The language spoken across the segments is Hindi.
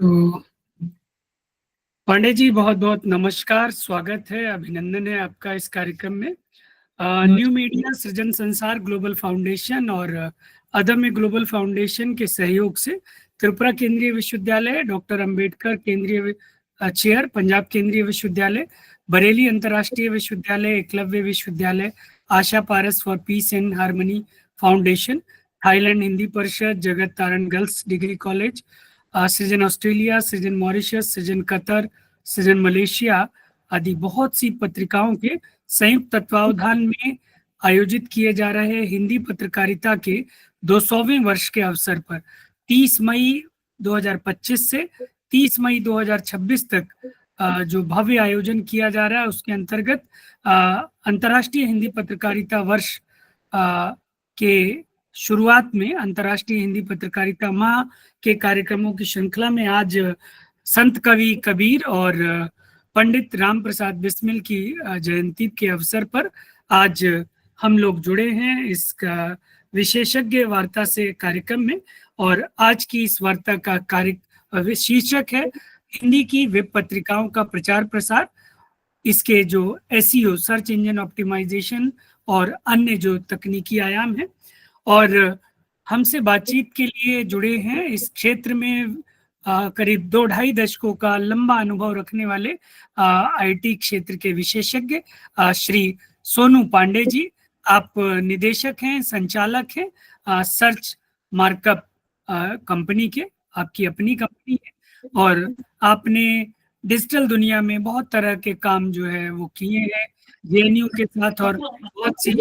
तो पांडे जी, बहुत बहुत नमस्कार, स्वागत है, अभिनंदन है आपका इस कार्यक्रम में। न्यू मीडिया सृजन संसार ग्लोबल फाउंडेशन और अदम्य ग्लोबल फाउंडेशन के सहयोग से त्रिपुरा केंद्रीय विश्वविद्यालय, डॉक्टर अंबेडकर केंद्रीय चेयर, पंजाब केंद्रीय विश्वविद्यालय, बरेली अंतर्राष्ट्रीय विश्वविद्यालय, एकलव्य विश्वविद्यालय, Asha Paras for peace and harmony foundation, Thailand Hindi Parishad, Jagat Taran girls degree college, Srijan Australia, Srijan Mauritius, Srijan Qatar, Srijan Malaysia आदि बहुत सी पत्रिकाओं के संयुक्त तत्वावधान में आयोजित किए जा रहे हिंदी पत्रकारिता के 200वें वर्ष के अवसर पर 30 मई 2025 से 30 मई 2026 तक जो भव्य आयोजन किया जा रहा है, उसके अंतर्गत अंतर्राष्ट्रीय हिंदी पत्रकारिता वर्ष के शुरुआत में अंतर्राष्ट्रीय हिंदी पत्रकारिता माह के कार्यक्रमों की श्रृंखला में आज संत कवि कबीर और पंडित राम प्रसाद बिस्मिल की जयंती के अवसर पर आज हम लोग जुड़े हैं इस विशेषज्ञ वार्ता से कार्यक्रम में। और आज की इस वार्ता का कार्य शीर्षक है हिंदी की वेब पत्रिकाओं का प्रचार प्रसार, इसके जो एसईओ सर्च इंजन ऑप्टिमाइजेशन और अन्य जो तकनीकी आयाम है। और हमसे बातचीत के लिए जुड़े हैं इस क्षेत्र में करीब 2-2.5 दशकों का लंबा अनुभव रखने वाले आईटी क्षेत्र के विशेषज्ञ श्री सोनू पांडे जी। आप निदेशक हैं, संचालक हैं सर्च मार्कअप कंपनी के, आपकी अपनी कंपनी है और आपने डिजिटल दुनिया में बहुत तरह के काम जो है वो किए हैं जेएनयू के साथ और बहुत सी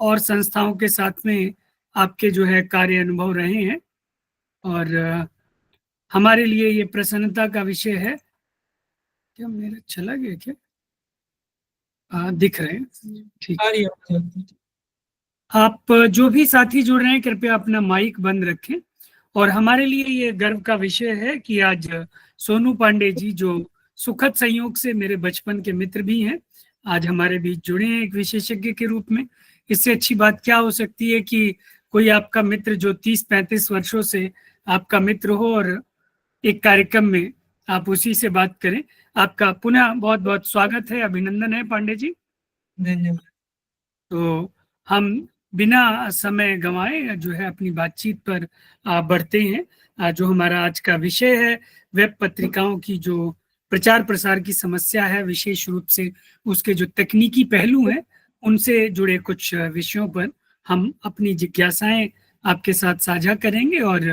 और संस्थाओं के साथ में आपके जो है कार्य अनुभव रहे हैं। और हमारे लिए ये प्रसन्नता का विषय है। क्या मेरा चला गया क्या? दिख रहे हैं, ठीक है। आप जो भी साथी जुड़ रहे हैं कृपया अपना माइक बंद रखें। और हमारे लिए ये गर्व का विषय है कि आज सोनू पांडे जी, जो सुखद संयोग से मेरे बचपन के मित्र भी हैं, आज हमारे बीच जुड़े हैं एक विशेषज्ञ के रूप में। इससे अच्छी बात क्या हो सकती है कि कोई आपका मित्र जो 30-35 वर्षों से आपका मित्र हो और एक कार्यक्रम में आप उसी से बात करें। आपका पुनः बहुत बहुत स्वागत है, अभिनंदन है पांडे जी। धन्यवाद। तो हम बिना समय गंवाए जो है अपनी बातचीत पर बढ़ते हैं। जो हमारा आज का विषय है वेब पत्रिकाओं की जो प्रचार प्रसार की समस्या है, विशेष रूप से उसके जो तकनीकी पहलू हैं उनसे जुड़े कुछ विषयों पर हम अपनी जिज्ञासाएं आपके साथ साझा करेंगे और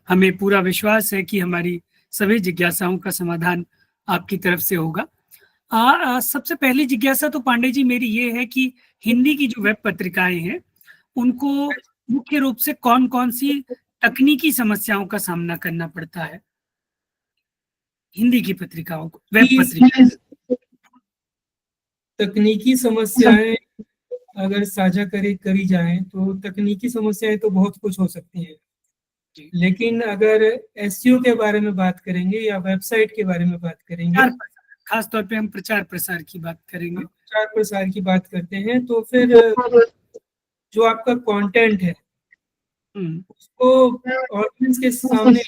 हमें पूरा विश्वास है कि हमारी सभी जिज्ञासाओं का समाधान आपकी तरफ से होगा। सबसे पहली जिज्ञासा तो पांडे जी मेरी ये है कि हिंदी की जो वेब पत्रिकाएं हैं उनको मुख्य रूप से कौन कौन सी तकनीकी समस्याओं का सामना करना पड़ता है हिंदी की पत्रिकाओं को, वेब पत्रिकाएं? तकनीकी समस्याएं अगर साझा करी जाए तो तकनीकी समस्याएं तो बहुत कुछ हो सकती हैं, लेकिन अगर एसईओ के बारे में बात करेंगे या वेबसाइट के बारे में बात करेंगे, खास तौर पे हम प्रचार प्रसार की बात करेंगे, प्रचार प्रसार की बात करते हैं, तो फिर जो आपका कंटेंट है उसको ऑडियंस के सामने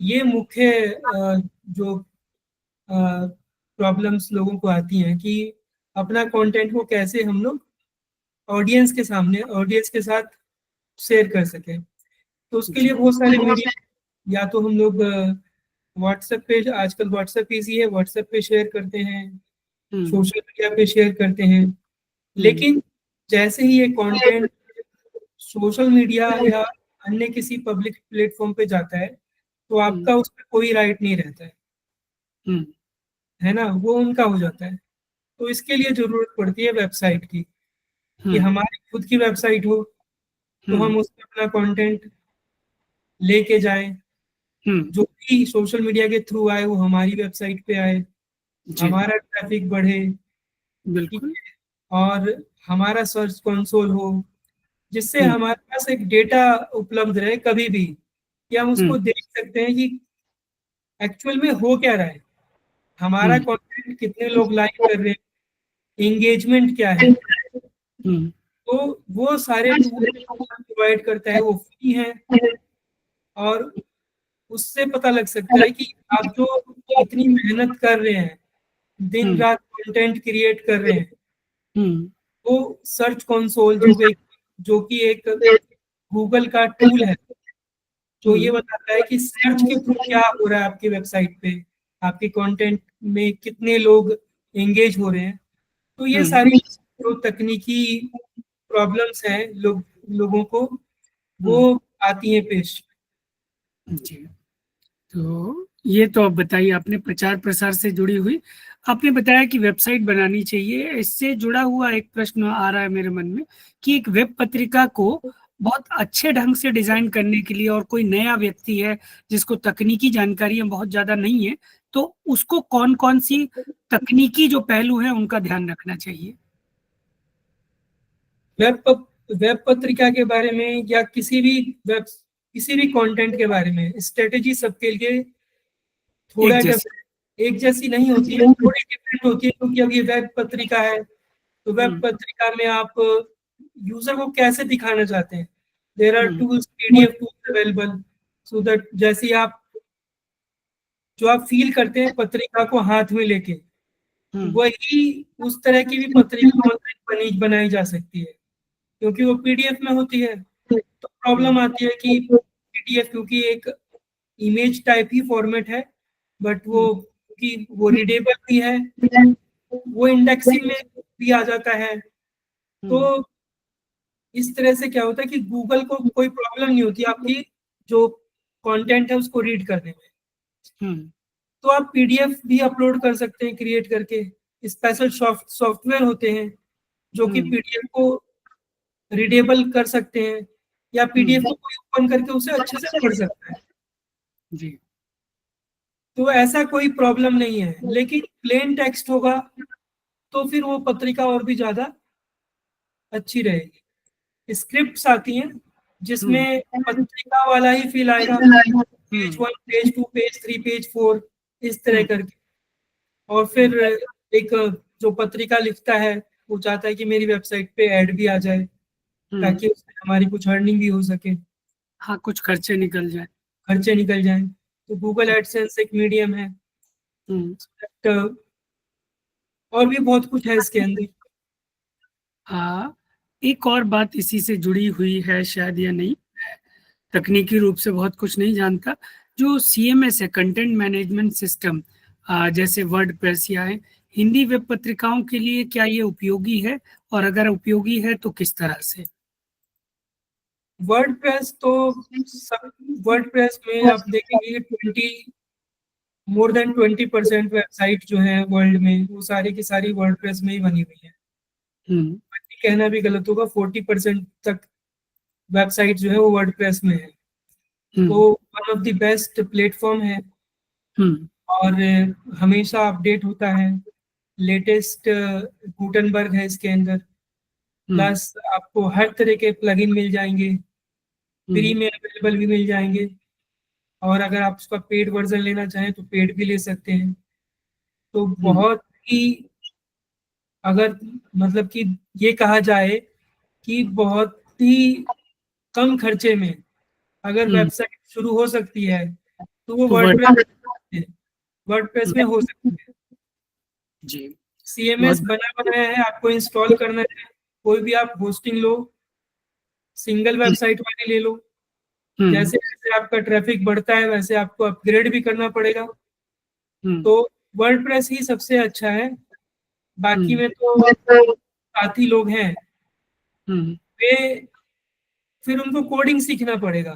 ये मुख्य जो प्रॉब्लम्स लोगों को आती हैं कि अपना कंटेंट को कैसे हम लोग ऑडियंस के सामने, ऑडियंस के साथ शेयर कर सकें। तो उसके लिए बहुत सारे मीडिया, या तो हम लोग व्हाट्सएप पे, आजकल व्हाट्सएप ईजी है, व्हाट्सएप पे शेयर करते हैं, सोशल मीडिया पे शेयर करते हैं। लेकिन जैसे ही ये कंटेंट सोशल मीडिया या अन्य किसी पब्लिक प्लेटफॉर्म पे जाता है तो आपका उस पर कोई राइट नहीं रहता है ना, वो उनका हो जाता है। तो इसके लिए जरूरत पड़ती है वेबसाइट की, कि हमारी खुद की वेबसाइट हो तो हम उसमें अपना कंटेंट लेके जाएं, जो भी सोशल मीडिया के थ्रू आए वो हमारी वेबसाइट पे आए, हमारा ट्रैफिक बढ़े, बिल्कुल, और हमारा सर्च कंसोल हो, जिससे हमारे पास एक डेटा उपलब्ध रहे कभी भी, कि हम उसको देख सकते हैं कि एक्चुअल में हो क्या रहा है, हमारा कंटेंट कितने लोग लाइक कर रहे हैं, एंगेजमेंट क्या है। तो वो सारे प्रोवाइड करता है, वो फ्री है और उससे पता लग सकता है कि आप जो इतनी मेहनत कर रहे हैं, दिन रात कंटेंट क्रिएट कर रहे हैं, वो सर्च कंसोल जो कि एक गूगल का टूल है, तो ये बताता है कि सर्च के थ्रू क्या हो रहा है आपकी वेबसाइट पे, आपके कंटेंट में कितने लोग एंगेज हो रहे हैं। तो ये सारी जो तकनीकी प्रॉब्लम्स हैं लोगों को, वो आती हैं पेश। जी, तो ये तो अब बताइए, आपने प्रचार प्रसार से जुड़ी हुई, आपने बताया कि वेबसाइट बनानी चाहिए। इससे जुड़ा हुआ एक प्रश्न आ रहा है मेरे मन में कि एक वेब पत्रिका को बहुत अच्छे ढंग से डिजाइन करने के लिए, और कोई नया व्यक्ति है जिसको तकनीकी जानकारियां बहुत ज्यादा नहीं है, तो उसको कौन कौन सी तकनीकी जो पहलू है उनका ध्यान रखना चाहिए? वेब पत्रिका के बारे में या किसी भी कंटेंट के बारे में स्ट्रेटेजी सबके लिए थोड़ा एक जैसी नहीं होती है, थोड़ी डिफरेंट होती है, क्योंकि अब ये वेब पत्रिका है, तो वेब पत्रिका में आप यूजर को कैसे दिखाना चाहते हैं। There are tools, PDF tools available, so that जैसे आप जो आप फील करते हैं पत्रिका को हाथ में लेके, वही उस तरह की भी पत्रिका ऑनलाइन बनाई जा सकती है, क्योंकि वो पीडीएफ में होती है। तो प्रॉब्लम आती है कि पीडीएफ क्योंकि एक इमेज टाइप ही फॉर्मेट है, बट वो रीडेबल भी है, वो इंडेक्सिंग में भी आ जाता है। तो इस तरह से क्या होता है कि गूगल को कोई प्रॉब्लम नहीं होती आपकी जो कंटेंट है उसको रीड करने में। तो आप पीडीएफ भी अपलोड कर सकते हैं क्रिएट करके, स्पेशल सॉफ्टवेयर होते हैं जो कि पीडीएफ को रीडेबल कर सकते हैं, या पीडीएफ को कोई ओपन करके उसे अच्छे से पढ़ सकता है। जी, तो ऐसा कोई प्रॉब्लम नहीं है, लेकिन प्लेन टेक्स्ट होगा तो फिर वो पत्रिका और भी ज्यादा अच्छी रहेगी। स्क्रिप्ट्स आती हैं जिसमें पत्रिका वाला ही फील आएगा, पेज 1, पेज 2, पेज 3, पेज 4, इस तरह करके। और फिर एक जो पत्रिका लिखता है वो चाहता है कि मेरी वेबसाइट पे ऐड भी आ जाए, ताकि उससे हमारी कुछ अर्निंग भी हो सके, हाँ, कुछ खर्चे निकल जाए। खर्चे निकल जाएं। तो गूगल एडसेंस एक मीडियम है, और भी बहुत कुछ है इसके अंदर। हाँ, एक और बात इसी से जुड़ी हुई है शायद, या नहीं, तकनीकी रूप से बहुत कुछ नहीं जानता, जो सीएमएस है, कंटेंट मैनेजमेंट सिस्टम, जैसे वर्डप्रेस या है, हिंदी वेब पत्रिकाओं के लिए क्या ये उपयोगी है, और अगर उपयोगी है तो किस तरह से? वर्डप्रेस में आप देखेंगे मोर देन 20% वेबसाइट जो है वर्ल्ड में, वो सारी की सारी वर्डप्रेस में ही बनी हुई है। कहना भी गलत होगा, 40% तक वेबसाइट जो है वो वर्डप्रेस में है। तो one of the best platform है, और हमेशा अपडेट होता है, लेटेस्ट गुटनबर्ग है इसके अंदर। प्लस आपको हर तरह के प्लगइन मिल जाएंगे, फ्री में अवेलेबल भी मिल जाएंगे, और अगर आप उसका पेड वर्जन लेना चाहें तो पेड भी ले सकते हैं। तो बहुत ही, अगर मतलब कि ये कहा जाए कि बहुत ही कम खर्चे में अगर वेबसाइट शुरू हो सकती है तो वो वर्डप्रेस में हो सकती है। जी, सीएमएस बना बनाया है, आपको इंस्टॉल करना है। कोई भी आप होस्टिंग लो, सिंगल वेबसाइट वाली ले लो, जैसे जैसे आपका ट्रैफिक बढ़ता है वैसे आपको अपग्रेड भी करना पड़ेगा। तो वर्डप्रेस ही सबसे अच्छा है। बाकी में तो साथी लोग हैं, वे फिर उनको कोडिंग सीखना पड़ेगा।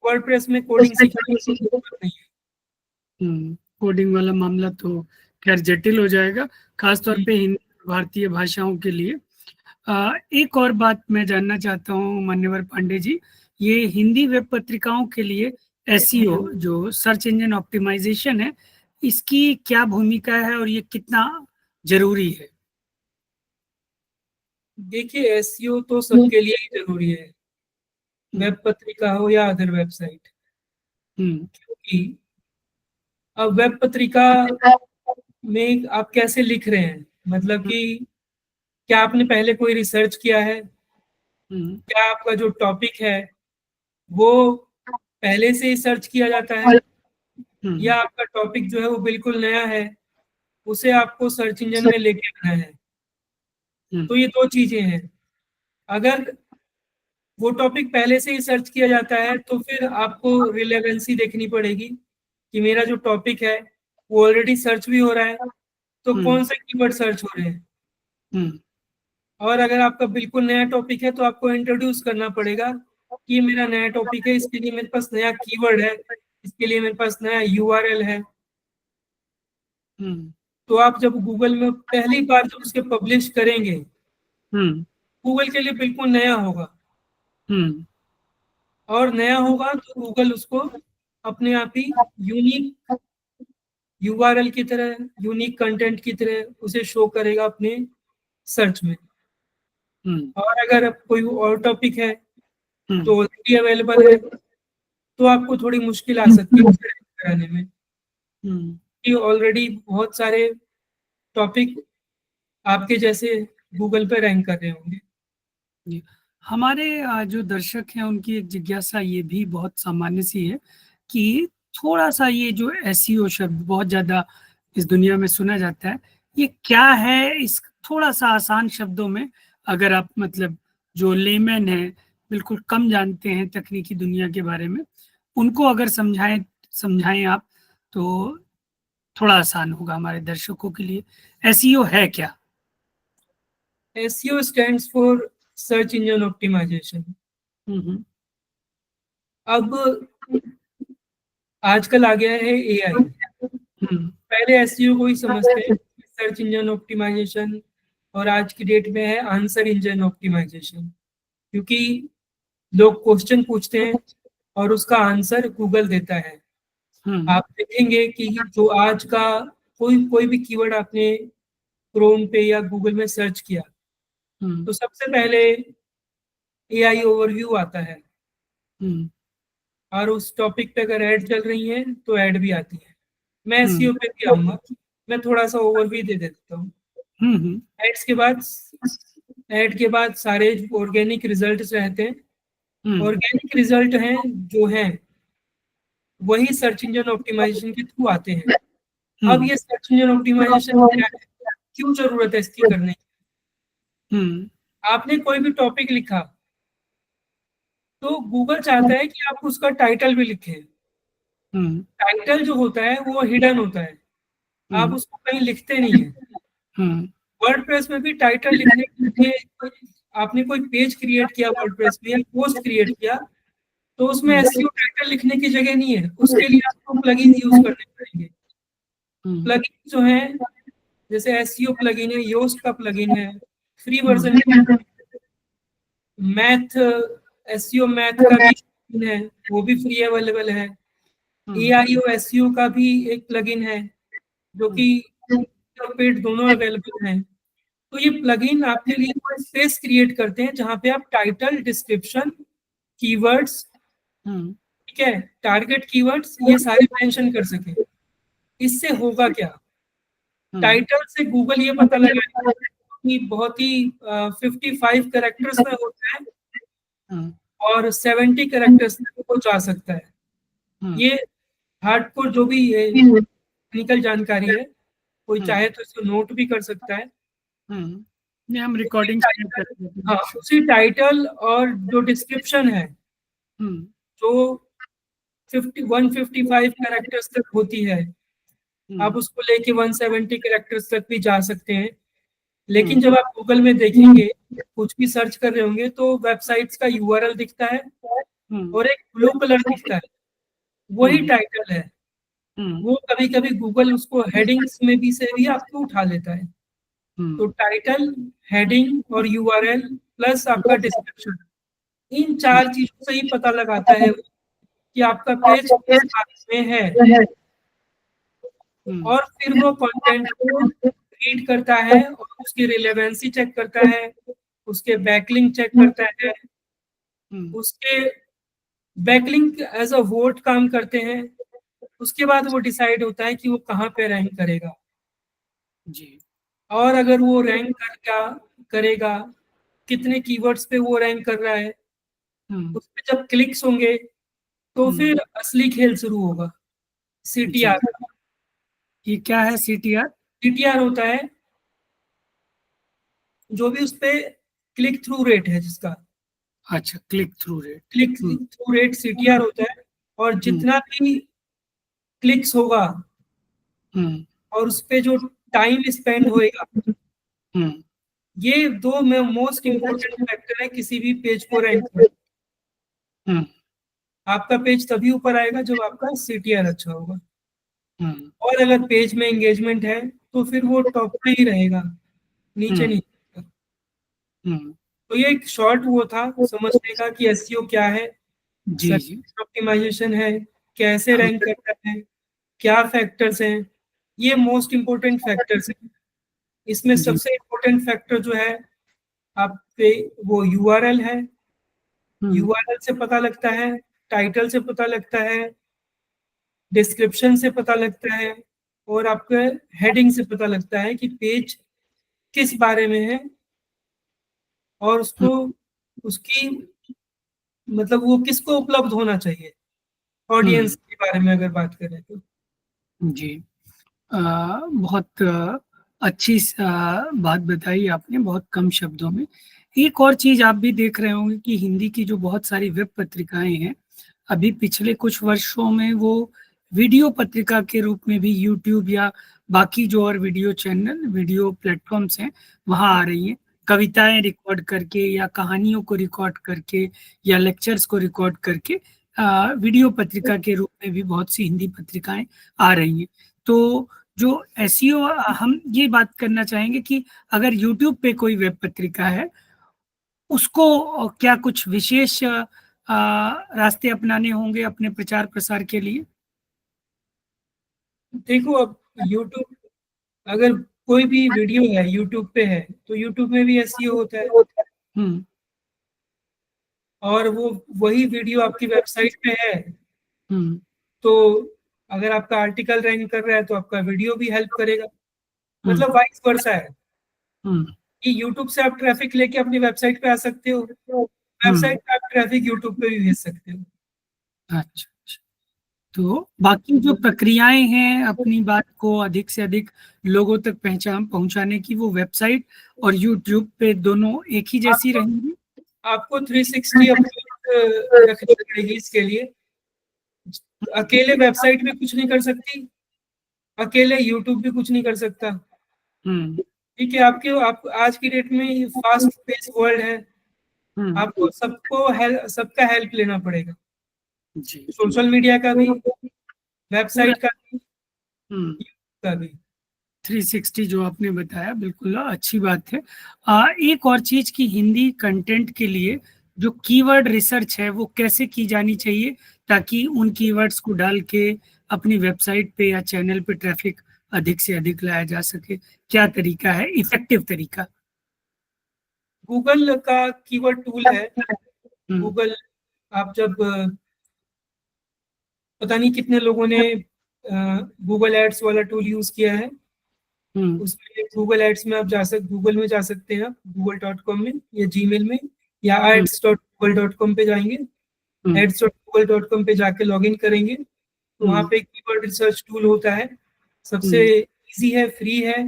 वर्डप्रेस में कोडिंग सीखने की जरूरत नहीं है। कोडिंग वाला मामला तो खैर जटिल हो जाएगा, खासतौर पे हिंदी भारतीय भाषाओं के लिए। एक और बात मैं जानना चाहता हूँ मान्यवर पांडे जी, ये हिंदी वेब पत्रिकाओं के लिए एसईओ जो सर्च इंजन ऑप्टिमाइजेशन है, इसकी क्या भूमिका है और ये कितना जरूरी है? देखिए, एसईओ तो सबके लिए ही जरूरी है, वेब पत्रिका हो या अदर वेबसाइट। क्योंकि अब वेब पत्रिका में आप कैसे लिख रहे हैं, मतलब कि क्या आपने पहले कोई रिसर्च किया है, क्या आपका जो टॉपिक है वो पहले से ही सर्च किया जाता है, हम्म, या आपका टॉपिक जो है वो बिल्कुल नया है, उसे आपको सर्च इंजन में लेके आना है। तो ये दो चीजें हैं। अगर वो टॉपिक पहले से ही सर्च किया जाता है तो फिर आपको रिलेवेंसी देखनी पड़ेगी कि मेरा जो टॉपिक है वो ऑलरेडी सर्च भी हो रहा है, तो कौन से कीवर्ड सर्च हो रहे हैं। हम्म, और अगर आपका बिल्कुल नया टॉपिक है तो आपको इंट्रोड्यूस करना पड़ेगा कि ये मेरा नया टॉपिक है, इसके लिए मेरे पास नया कीवर्ड है, इसके लिए मेरे पास नया यूआरएल है। हम्म, तो आप जब गूगल में पहली बार जब उसके पब्लिश करेंगे, हम्म, गूगल के लिए बिल्कुल नया होगा, हम्म, और नया होगा तो गूगल उसको अपने आप ही यूनिक यूआरएल की तरह, यूनिक कंटेंट की तरह उसे शो करेगा अपने सर्च में। हम्म, और अगर कोई और टॉपिक है हम्म, तो ऑलरेडी अवेलेबल है, तो आपको थोड़ी मुश्किल आ सकती है उसे रैंक कराने में, हम्म, कि ऑलरेडी बहुत सारे टॉपिक आपके जैसे गूगल पे रैंक कर रहे होंगे। जी। हमारे जो दर्शक हैं उनकी एक जिज्ञासा ये भी बहुत सामान्य सी है कि थोड़ा सा ये जो एसईओ शब्द बहुत ज्यादा इस दुनिया में सुना जाता है, ये क्या है? इस थोड़ा सा आसान शब्दों में अगर आप मतलब जो लेमैन है, बिल्कुल कम जानते हैं तकनीकी दुनिया के बारे में, उनको अगर समझाएं समझाएं आप, तो थोड़ा आसान होगा हमारे दर्शकों के लिए। एसईओ है क्या? SEO stands for search engine optimisation. हम्म, अब आजकल आ गया है एआई। हम्म, पहले एसईओ को ही समझते हैं, सर्च इंजन ऑप्टिमाइजेशन, और आज की डेट में है आंसर इंजन ऑप्टिमाइजेशन। क्योंकि लोग क्वेश्चन पूछते हैं और उसका आंसर गूगल देता है। हम्म, आप देखेंगे कि जो आज का कोई कोई भी कीवर्ड आपने क्रोम पे या गूगल में सर्च किया, हम्म, तो सबसे पहले एआई ओवरव्यू आता है, हम्म, और उस टॉपिक पे अगर ऐड चल रही है तो ऐड भी आती है। मैं हम्म, एसईओ पे भी आऊंगा, मैं थोड़ा सा ओवरव्यू दे देता हूँ। हम्म, एड्स के बाद ऐड के बाद सारे ऑर्गेनिक रिजल्ट्स रहते हैं। हम्म, ऑर्गेनिक रिजल्ट हैं जो हैं वही सर्च इंजन ऑप्टिमाइजेशन के थ्रू आते हैं। अब हम्म, ये सर्च इंजन ऑप्टिमाइजेशन क्या है, क्यों जरूरत है इसकी करने की? हम्म, आपने कोई भी टॉपिक लिखा तो गूगल चाहता है कि आप उसका टाइटल भी लिखें। हम्म, टाइटल जो होता है वो हिडन होता है, आप हम्म, उसको कहीं लिखते नहीं है। हम्म, वर्डप्रेस में भी टाइटल लिखने के लिए आपने कोई पेज क्रिएट किया वर्डप्रेस में या पोस्ट क्रिएट किया, तो उसमें एसईओ टाइटल लिखने की जगह नहीं है, उसके लिए आपको प्लगइन यूज करने पड़ेंगे। हम्म, प्लगइन जो है, जैसे एसईओ प्लगइन है, योस्ट का प्लगइन है, फ्री वर्जन हम्म, के मैथ, एसईओ मैथ का भी plugin है, वो भी फ्री अवेलेबल है। हम्म, एआईओ एसईओ का भी एक प्लगइन है जो कि और पेड दोनों अवेलेबल हैं। तो ये प्लगइन आपके लिए वो स्पेस क्रिएट करते हैं जहां पे आप टाइटल, डिस्क्रिप्शन, कीवर्ड्स, हम्म, ठीक है, टारगेट कीवर्ड्स, ये सारे मेंशन कर सके। इससे होगा क्या, हम्म, टाइटल से गूगल ये पता लगाएगा कि बहुत ही 55 कैरेक्टर्स में होता है हम्म, और 70 कैरेक्टर्स तक वो जा सकता है। हम्म, ये हार्डकोर जो भी टेक्निकल जानकारी है, कोई हम्म, चाहे तो इसको नोट भी कर सकता है। ये हम उसी रिकॉर्डिंग टाइटल, करते हाँ, हैं। उसी टाइटल और जो डिस्क्रिप्शन है, हम्म, जो 155 कैरेक्टर्स तक होती है, आप हम्म, उसको लेके 170 कैरेक्टर्स तक भी जा सकते हैं। लेकिन हम्म, जब आप गूगल में देखेंगे, कुछ भी सर्च कर रहे होंगे, तो वेबसाइट्स का यूआरएल दिखता है हम्म, और एक ब्लू कलर दिखता है, वही हम्म, टाइटल है। हम्म, वो कभी कभी गूगल उसको हेडिंग्स में भी से भी आपको उठा लेता है। तो हम्म, टाइटल, हेडिंग और यूआरएल प्लस आपका डिस्क्रिप्शन, इन हम्म, चार चीजों से ही पता लगाता है कि आपका पेज किस बारे में है। हम्म, और फिर वो कंटेंट को रीड करता है और उसकी रिलेवेंसी चेक करता है, उसके बैकलिंक चेक करता है, हम्म, उसके बैकलिंक एज अ वोट काम करते हैं। उसके बाद वो डिसाइड होता है कि वो कहाँ पे रैंक करेगा। जी, और अगर वो रैंक करेगा, कितने कीवर्ड्स पे वो रैंक कर रहा है, हम्म, उस पे जब क्लिक्स होंगे तो फिर असली खेल शुरू होगा। CTR, ये क्या है CTR? CTR होता है जो भी उस पे क्लिक थ्रू रेट है, जिसका अच्छा, click through rate. Click through rate CTR होता है। और जितना भी क्लिक्स होगा और उस पे जो टाइम स्पेंड होएगा, ये दो में मोस्ट इम्पोर्टेंट फैक्टर है किसी भी पेज को रैंक करने। आपका पेज तभी ऊपर आएगा जब आपका CTR अच्छा होगा। और अगर पेज में एंगेजमेंट है तो फिर वो टॉप पे ही रहेगा, नीचे नहीं रहेगा। तो ये एक शॉर्ट वो था समझने का कि SEO क्या है, जी जी। ऑप्टिमाइजेशन है, कैसे रैंक करता है, क्या फैक्टर्स हैं। ये मोस्ट इम्पोर्टेंट फैक्टर्स हैं। इसमें जी सबसे इम्पोर्टेंट फैक्टर जो है आपके वो URL है। URL से पता लगता है, टाइटल से पता लगता है, डिस्क्रिप्शन से पता लगता है, और आपके हेडिंग से पता लगता है कि पेज किस बारे में है, और उसको उसकी मतलब वो किसको उपलब्ध होना चाहिए। ऑडियंस के बारे में अगर बात करें तो जी। बहुत अच्छी बात बताई आपने, बहुत कम शब्दों में। एक और चीज आप भी देख रहे होंगे कि हिंदी की जो बहुत सारी वेब पत्रिकाएं हैं, अभी पिछले कुछ वर्षों में वो वीडियो पत्रिका के रूप में भी यूट्यूब या बाकी जो और वीडियो चैनल, वीडियो प्लेटफॉर्म्स हैं, वहाँ आ रही हैं। कविताएं रिकॉर्ड करके या कहानियों को रिकॉर्ड करके या लेक्चर्स को रिकॉर्ड करके वीडियो पत्रिका के रूप में भी बहुत सी हिंदी पत्रिकाएं आ रही हैं। तो जो एसईओ, हम ये बात करना चाहेंगे कि अगर यूट्यूब पे कोई वेब पत्रिका है, उसको क्या कुछ विशेष रास्ते अपनाने होंगे अपने प्रचार प्रसार के लिए? देखो, अब यूट्यूब, अगर कोई भी वीडियो है यूट्यूब पे है तो यूट्यूब में भी SEO होता है। हम्म और वो वही वीडियो आपकी वेबसाइट पे है हम्म तो अगर आपका आर्टिकल रैंक कर रहा है तो आपका वीडियो भी हेल्प करेगा। हम्म मतलब वाइस वर्सा है हम्म कि यूट्यूब से आप ट्रैफिक लेके अपनी वेबसाइट पे आ सकते हो, हम्म वेबसाइट पे आप ट्रैफिक यूट्यूब पे भी भेज सकते हो। अच्छा अच्छा। तो बाकी जो प्रक्रियाएं हैं अपनी बात को अधिक से अधिक लोगों तक पहचान पहुंचाने की, वो वेबसाइट और यूट्यूब पे दोनों एक ही जैसी आपको रहेंगी? आपको 360 अप्रोच रखनी पड़ेगी इसके लिए। अकेले वेबसाइट भी कुछ नहीं कर सकती, अकेले यूट्यूब भी कुछ नहीं कर सकता। हम्म ठीक है, आपके आप आज की डेट में फास्ट पेस वर्ल्ड है, हम्म आपको सबका हेल्प लेना पड़ेगा। जी। सोशल मीडिया का भी, वेबसाइट का भी, हम्म का भी। 360 जो आपने बताया, बिल्कुल अच्छी बात है। एक और चीज की हिंदी कंटेंट के लिए जो कीवर्ड रिसर्च है वो कैसे की जानी चाहिए, ताकि उन कीवर्ड्स को डाल के अपनी वेबसाइट पे या चैनल पे ट्रैफिक अधिक से अधिक लाया जा सके? क्या तरीका है, इफेक्टिव तरीका? गूगल का कीवर्ड टूल है। हम्म गूगल, आप जब पता नहीं कितने लोगों ने गूगल एड्स वाला टूल यूज किया है। हम्म उसमें गूगल एड्स में आप गूगल में जा सकते हैं, google.com में या जीमेल में, या हम्म ads.google.com पे जाएंगे। हम्म ads.google.com पे जाके लॉगिन करेंगे तो वहाँ हम्म पे कीवर्ड रिसर्च टूल होता है। सबसे हम्म इजी है, फ्री है।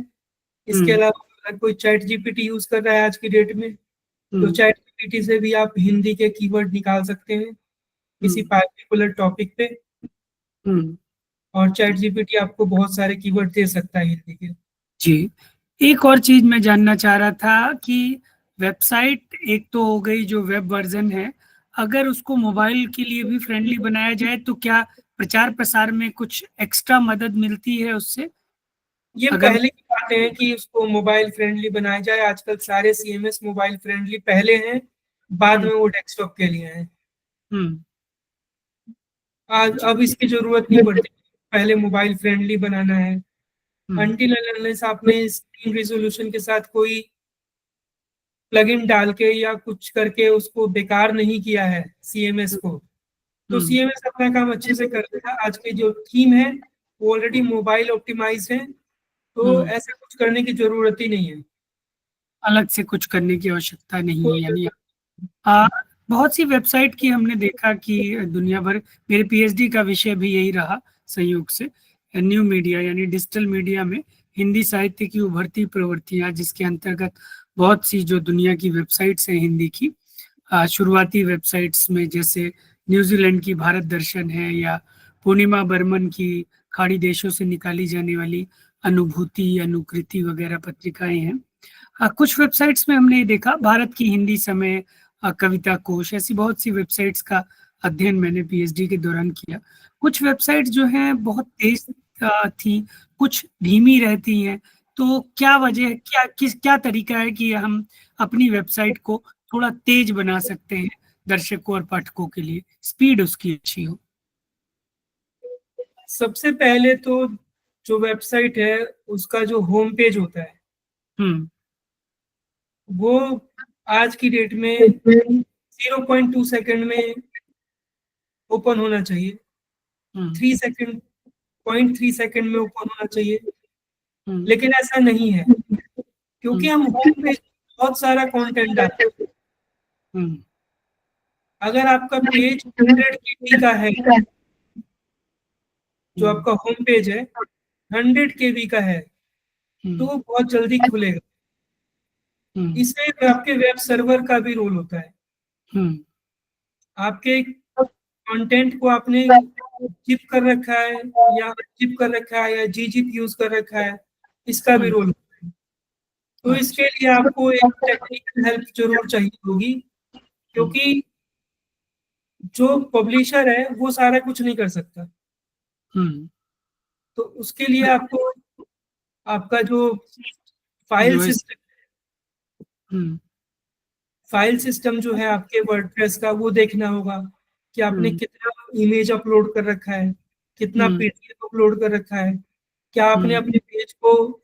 इसके हम्म अलावा अगर कोई चैट जीपीटी यूज कर रहा है आज की डेट में, तो हम्म चैट जीपीटी से भी आप हिंदी के कीवर्ड निकाल सकते हैं किसी हम्म पार्टिकुलर टॉपिक पे। हम्म और चैट जीपीटी आपको बहुत सारे कीवर्ड दे सकता है हिंदी के। जी। एक और चीज मैं जानना चाह रहा था कि वेबसाइट एक तो हो गई जो वेब वर्जन है, अगर उसको मोबाइल के लिए भी फ्रेंडली बनाया जाए तो क्या प्रचार प्रसार में कुछ एक्स्ट्रा मदद मिलती है उससे? ये अगर पहले की बातें हैं कि उसको मोबाइल फ्रेंडली बनाया जाए। आजकल सारे CMS मोबाइल फ्रेंडली पहले हैं, बाद हम्म में वो डेस्कटॉप के लिए हैं। हम्म आज जी अब इसकी जरूरत नहीं पड़ती, पहले मोबाइल फ्रेंडली बनाना है। हम्म अनटिल अनलेस आपने स्क्रीन रिजोल्यूशन के साथ कोई प्लगइन डाल के या कुछ करके उसको बेकार नहीं किया है CMS को, तो हम्म CMS अपना काम अच्छे से कर रहा है। आज की जो थीम है वो ऑलरेडी मोबाइल ऑप्टिमाइज है, तो हम्म ऐसा कुछ करने की जरूरत ही नहीं है। अलग से कुछ करने की आवश्यकता नहीं कोई है यानी। जरूरत आ, बहुत सी वेबसाइट की हमने देखा कि दुनिया भर, मेरे पीएचडी का विषय भी यही रहा संयोग से, न्यू मीडिया यानी डिजिटल मीडिया में हिंदी साहित्य की उभरती प्रवृत्तियां, जिसके अंतर्गत बहुत सी जो दुनिया की वेबसाइट्स हैं हिंदी की, शुरुआती वेबसाइट्स में जैसे न्यूजीलैंड की भारत दर्शन है, या पूर्णिमा बर्मन की खाड़ी देशों से निकाली जाने वाली अनुभूति, अनुकृति वगैरह पत्रिकाएं हैं। कुछ वेबसाइट्स में हमने देखा भारत की हिंदी समय, कविता कोश, ऐसी बहुत सी वेबसाइट्स का अध्ययन मैंने पीएचडी के दौरान किया। कुछ वेबसाइट्स जो हैं बहुत तेज थी, कुछ धीमी रहती हैं। तो क्या वजह, क्या तरीका है कि हम अपनी वेबसाइट को थोड़ा तेज बना सकते हैं दर्शकों और पाठकों के लिए, स्पीड उसकी अच्छी हो? सबसे पहले तो जो वेबसाइट है उसका जो होम पेज होता है वो आज की डेट में 0.2 सेकंड में ओपन होना चाहिए, 3 सेकंड 0.3 सेकंड में ओपन होना चाहिए। लेकिन ऐसा नहीं है, क्योंकि हम होम पेज बहुत सारा कंटेंट डालते हैं। अगर आपका पेज 100 केबी का है, जो आपका होम पेज है 100 केबी का है, तो वो बहुत जल्दी खुलेगा। इसमें आपके वेब सर्वर का भी रोल होता है। आपके कंटेंट को आपने जिप कर रखा है या जिप कर रखा है या जी जिप यूज कर रखा है, इसका भी रोल होता है। तो इसके लिए आपको एक टेक्निकल हेल्प जरूर चाहिए होगी, क्योंकि जो पब्लिशर है वो सारा कुछ नहीं कर सकता। तो उसके लिए आपको आपका जो फाइल सिस्टम जो है आपके वर्डप्रेस का, वो देखना होगा कि आपने कितना इमेज अपलोड कर रखा है, कितना पीडीएफ अपलोड कर रखा है, क्या आपने अपने पेज को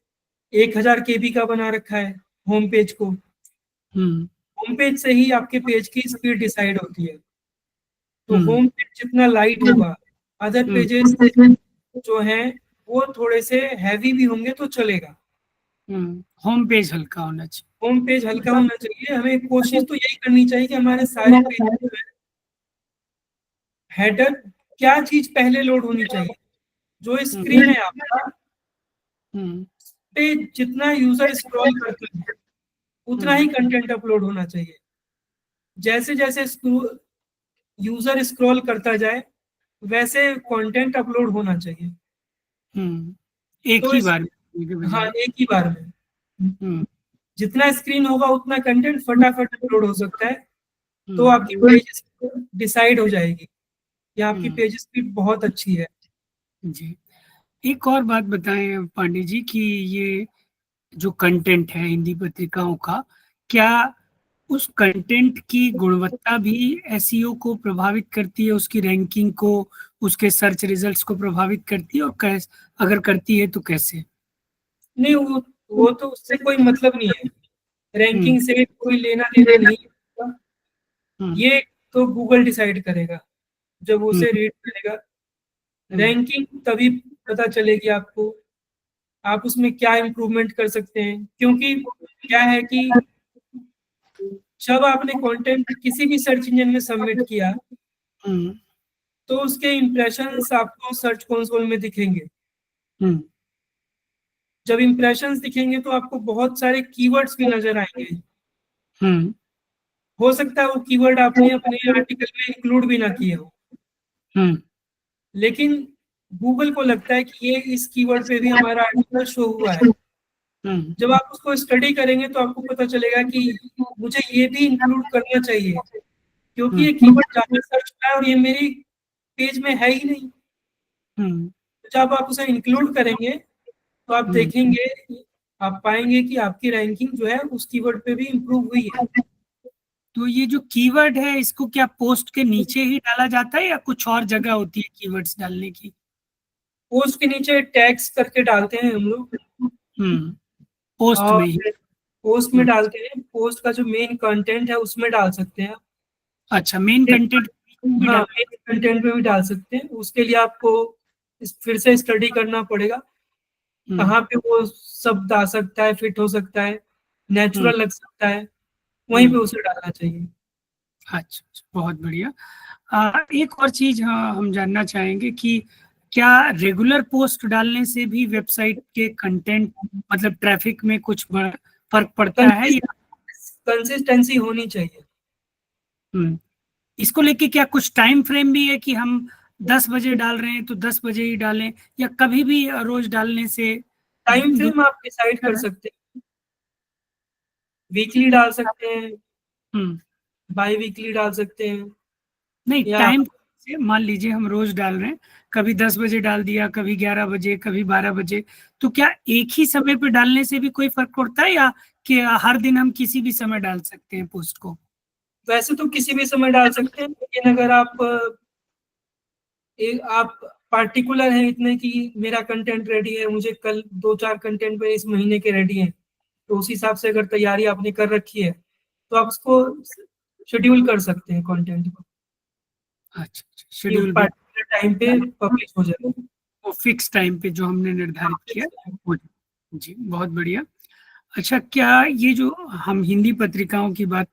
1000 केबी का बना रखा है। होम पेज को, होम पेज से ही आपके पेज की स्पीड डिसाइड होती है। तो होम पेज जितना लाइट होगा, अदर पेजेस जो हैं वो थोड़े से हैवी भी होंगे तो चलेगा। होम पेज हल्का होना चाहिए। होम पेज हल्का होना चाहिए। हमें कोशिश तो यही करनी चाहिए कि हमारे सारे पेज, हेडर, क्या चीज पहले लोड होनी चाहिए। जो स्क्रीन है आपका पे जितना यूजर स्क्रॉल करता है उतना ही कंटेंट अपलोड होना चाहिए। जैसे जैसे यूजर स्क्रॉल करता जाए वैसे कंटेंट अपलोड होना चाहिए। एक तो ही बार हाँ, एक ही बार में जितना स्क्रीन होगा उतना कंटेंट फटाफट अपलोड हो सकता है। तो आपकी पेज डिसाइड हो जाएगी कि आपकी पेज स्पीड बहुत अच्छी है। जी, एक और बात बताएं पांडे जी कि ये जो कंटेंट है हिंदी पत्रिकाओं का, क्या उस कंटेंट की गुणवत्ता भी एसईओ को प्रभावित करती है, उसकी रैंकिंग को, उसके सर्च रिजल्ट्स को प्रभावित करती है, और अगर करती है तो कैसे? नहीं, वो तो उससे कोई मतलब नहीं है, रैंकिंग से कोई लेना देना नहीं है। ये तो गूगल डिसाइड करेगा जब उसे रीड करेगा। रैंकिंग तभी पता चलेगी आपको, आप उसमें क्या इम्प्रूवमेंट कर सकते हैं। क्योंकि क्या है कि जब आपने कंटेंट किसी भी सर्च इंजन में सबमिट किया तो उसके इम्प्रेशंस आपको सर्च कंसोल में दिखेंगे। जब इम्प्रेशंस दिखेंगे तो आपको बहुत सारे कीवर्ड्स भी नजर आएंगे। हो सकता है वो कीवर्ड आपने अपने आर्टिकल में इंक्लूड भी ना किए हो, लेकिन गूगल को लगता है कि ये इस कीवर्ड पे भी हमारा आर्टिकल शो हुआ है। जब आप उसको स्टडी करेंगे तो आपको पता चलेगा कि मुझे ये भी इंक्लूड करना चाहिए, क्योंकि ये कीवर्ड ज्यादा सर्च हुआ है और ये मेरी पेज में है ही नहीं। तो जब आप उसे इंक्लूड करेंगे तो आप देखेंगे, आप पाएंगे कि आपकी रैंकिंग जो है उस कीवर्ड पे भी इम्प्रूव हुई है। तो ये जो कीवर्ड है, इसको क्या पोस्ट के नीचे ही डाला जाता है या कुछ और जगह होती है कीवर्ड्स डालने की? पोस्ट के नीचे टैग्स करके डालते हैं हम लोग। पोस्ट में ही? पोस्ट में डालते हैं, पोस्ट का जो मेन कंटेंट है उसमें डाल सकते हैं। अच्छा, मेन कंटेंट? हाँ, मेन कंटेंट में भी डाल सकते हैं। उसके लिए आपको फिर से स्टडी करना पड़ेगा, कहाँ पे वो शब्द आ सकता है, फिट हो सकता है, नेचुरल लग सकता है, वहीं पे उसे डालना चाहिए। अच्छा, बहुत बढ़िया। एक और चीज हाँ हम जानना चाहेंगे कि क्या रेगुलर पोस्ट डालने से भी वेबसाइट के कंटेंट मतलब ट्रैफिक में कुछ फर्क पड़ता है या कंसिस्टेंसी होनी चाहिए। हम्म, इसको लेके क्या कुछ टाइम फ्रेम भी है कि हम 10 बजे डाल रहे हैं तो 10 बजे ही डालें या कभी भी रोज डालने से टाइम फ्रेम आप डिसाइड कर है? सकते हैं, वीकली डाल सकते हैं, हम्म, बाई वीकली डाल सकते हैं, नहीं या टाइम से मान लीजिए हम रोज डाल रहे हैं, कभी 10 बजे डाल दिया, कभी 11 बजे, कभी 12 बजे, तो क्या एक ही समय पे डालने से भी कोई फर्क पड़ता है या कि हर दिन हम किसी भी समय डाल सकते हैं पोस्ट को? वैसे तो किसी भी समय डाल सकते हैं, लेकिन अगर आप पार्टिकुलर हैं इतने कि मेरा कंटेंट रेडी है, मुझे कल 2-4 कंटेंट में इस महीने के रेडी हैं, तो उस हिसाब से अगर तैयारी आपने कर रखी है तो आप उसको शेड्यूल कर सकते हैं कंटेंट को, अच्छा, कि शेड्यूल भी पार्टिकुलर टाइम पे पब्लिश हो जाए। वो फिक्स टाइम पे जो हमने निर्धारित किया वो। जी, बहुत बढ़िया। अच्छा, क्या ये जो हम हिंदी पत्रिकाओं की बात,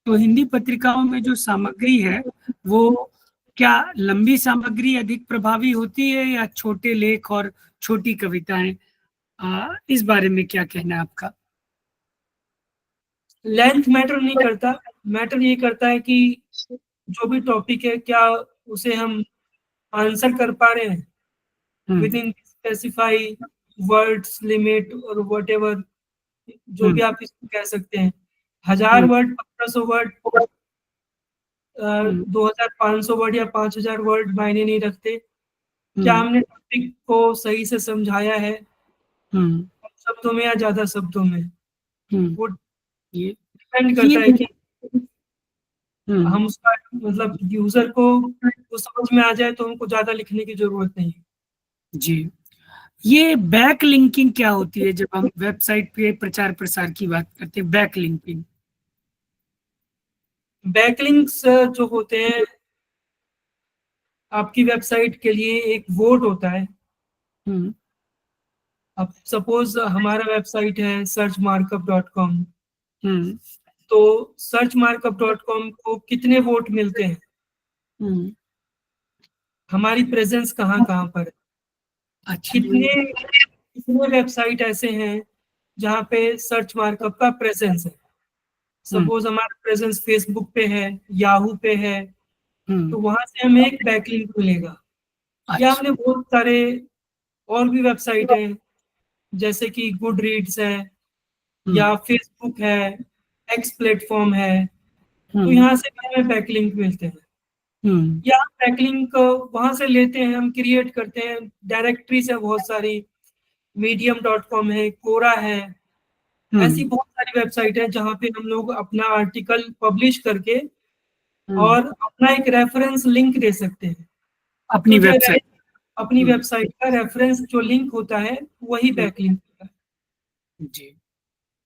तो हिंदी पत्रिकाओं में जो सामग्री है वो क्या लंबी सामग्री अधिक प्रभावी होती है या छोटे लेख और छोटी कविताएं? इस बारे में क्या कहना है आपका? लेंथ मैटर नहीं करता, मैटर ये करता है कि जो भी टॉपिक है क्या उसे हम आंसर कर पा रहे हैं with hmm, in specify words limit और वट एवर, जो भी हम्म, आप इसको कह सकते हैं। 1000 वर्ड, 1500 वर्ड, हम्म, 2500 वर्ड या 5000 वर्ड मायने नहीं रखते। क्या हम्म, हमने टॉपिक को सही से समझाया है, हम्म, कम शब्दों में या ज्यादा शब्दों में, हम्म, वो ये डिपेंड ये करता है कि हम्म, हम उसका मतलब यूजर को वो समझ में आ जाए तो हमको ज्यादा लिखने की जरूरत नहीं है। जी, ये बैक लिंकिंग क्या होती है जब हम वेबसाइट पे प्रचार प्रसार की बात करते हैं? Back linking. बैकलिंक्स जो होते हैं आपकी वेबसाइट के लिए एक वोट होता है। हम्म, अब सपोज हमारा वेबसाइट है searchmarkup.com, हम्म, तो searchmarkup.com को कितने वोट मिलते हैं, हम्म, हमारी प्रेजेंस कहाँ कहाँ पर है, अच्छा, कितने कितने वेबसाइट ऐसे हैं जहाँ पे सर्च मार्कअप का प्रेजेंस है। हम्म, सपोज हमारा प्रेजेंस फेसबुक पे है, याहू पे है, हम्म, तो वहां से हमें एक बैकलिंक मिलेगा। या अच्छा, हमने बहुत सारे और भी वेबसाइट हैं, जैसे कि गुड रीड्स है हम्म, या फेसबुक है, एक्स प्लेटफॉर्म है, तो हम्म, यहाँ से भी हमें बैकलिंक मिलते हैं। हम्म, या बैकलिंक वहां से लेते हैं, हम क्रिएट करते हैं, डायरेक्टरीज है बहुत सारी, medium.com है, कोरा है, ऐसी हम्म, बहुत सारी वेबसाइट है जहाँ पे हम लोग अपना आर्टिकल पब्लिश करके हम्म, और अपना एक रेफरेंस लिंक दे सकते हैं। तो अपनी जो वेबसाइट। अपनी हम्म, वेबसाइट का रेफरेंस जो लिंक होता है वही हम्म, बैकलिंक होता है। जी,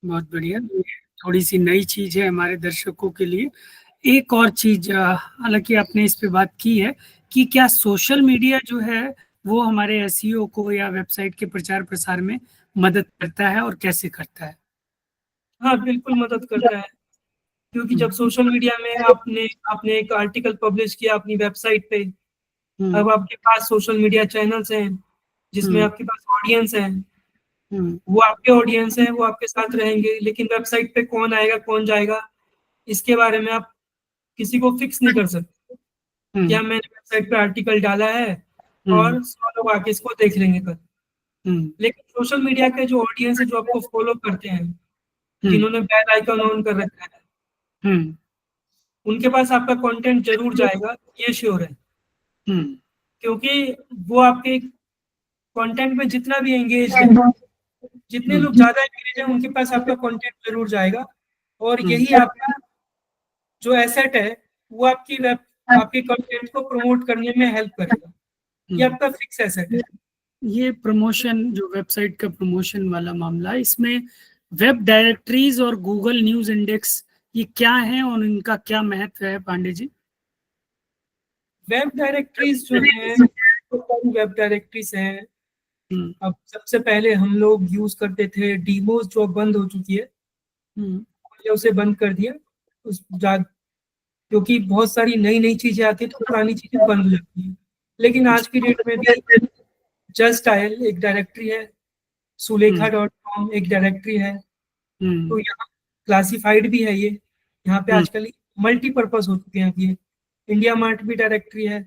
बहुत बढ़िया। थोड़ी सी नई चीज है हमारे दर्शकों के लिए। एक और चीज, हालांकि आपने इस पे बात की है कि क्या सोशल मीडिया जो है वो हमारे एसईओ को या वेबसाइट के प्रचार प्रसार में मदद करता है और कैसे करता है? हाँ बिल्कुल मदद करता है, क्योंकि हम्म, जब सोशल मीडिया में आपने आपने एक आर्टिकल पब्लिश किया अपनी वेबसाइट पे, हम्म, अब आपके पास सोशल मीडिया चैनल्स हैं जिसमें हम्म, आपके पास ऑडियंस है, हम्म, वो आपके ऑडियंस है, वो आपके साथ रहेंगे, लेकिन वेबसाइट पे कौन आएगा कौन जाएगा इसके बारे में आप किसी को फिक्स नहीं कर सकते। क्या हम्म, मैंने वेबसाइट पे आर्टिकल डाला है हम्म, और 100 लोग आके इसको देख लेंगे कल, हम्म, लेकिन सोशल मीडिया के जो ऑडियंस है जो आपको फॉलो करते हैं, हम्म, जिन्होंने बेल आइकन ऑन कर रखा है, हम्म, उनके पास आपका कंटेंट जरूर जाएगा, ये श्योर है। हम्म, क्योंकि वो आपके कंटेंट में जितना भी एंगेज है, जितने हम्म, लोग ज्यादा एंगेज हैं उनके पास आपका कंटेंट जरूर जाएगा, और हम्म, यही आपका जो एसेट है वो आपकी वेब आपके कंटेंट को प्रमोट करने में हेल्प करेगा। ये हम्म। आपका फिक्स एसेट है। ये प्रमोशन जो वेबसाइट का प्रमोशन वाला मामला है, इसमें वेब डायरेक्टरीज और गूगल न्यूज इंडेक्स ये क्या है और इनका क्या महत्व है पांडे जी? वेब डायरेक्टरीज जो है, तो कई वेब डायरेक्टरीज हैं। हम्म, अब सबसे पहले हम लोग यूज करते थे डीमोज, जो अब बंद हो चुकी है, हम्म, हमने उसे बंद कर दिया। उस क्योंकि बहुत सारी नई नई चीजें आती है तो पुरानी चीजें बंद हो जाती है। लेकिन आज की डेट में भी जस्ट आयल एक डायरेक्टरी है, sulekha.com एक डायरेक्टरी है, तो यहाँ क्लासिफाइड भी है ये। यहाँ पे आजकल मल्टीपर्पज हो चुके हैं अब ये। इंडिया मार्ट भी डायरेक्टरी है।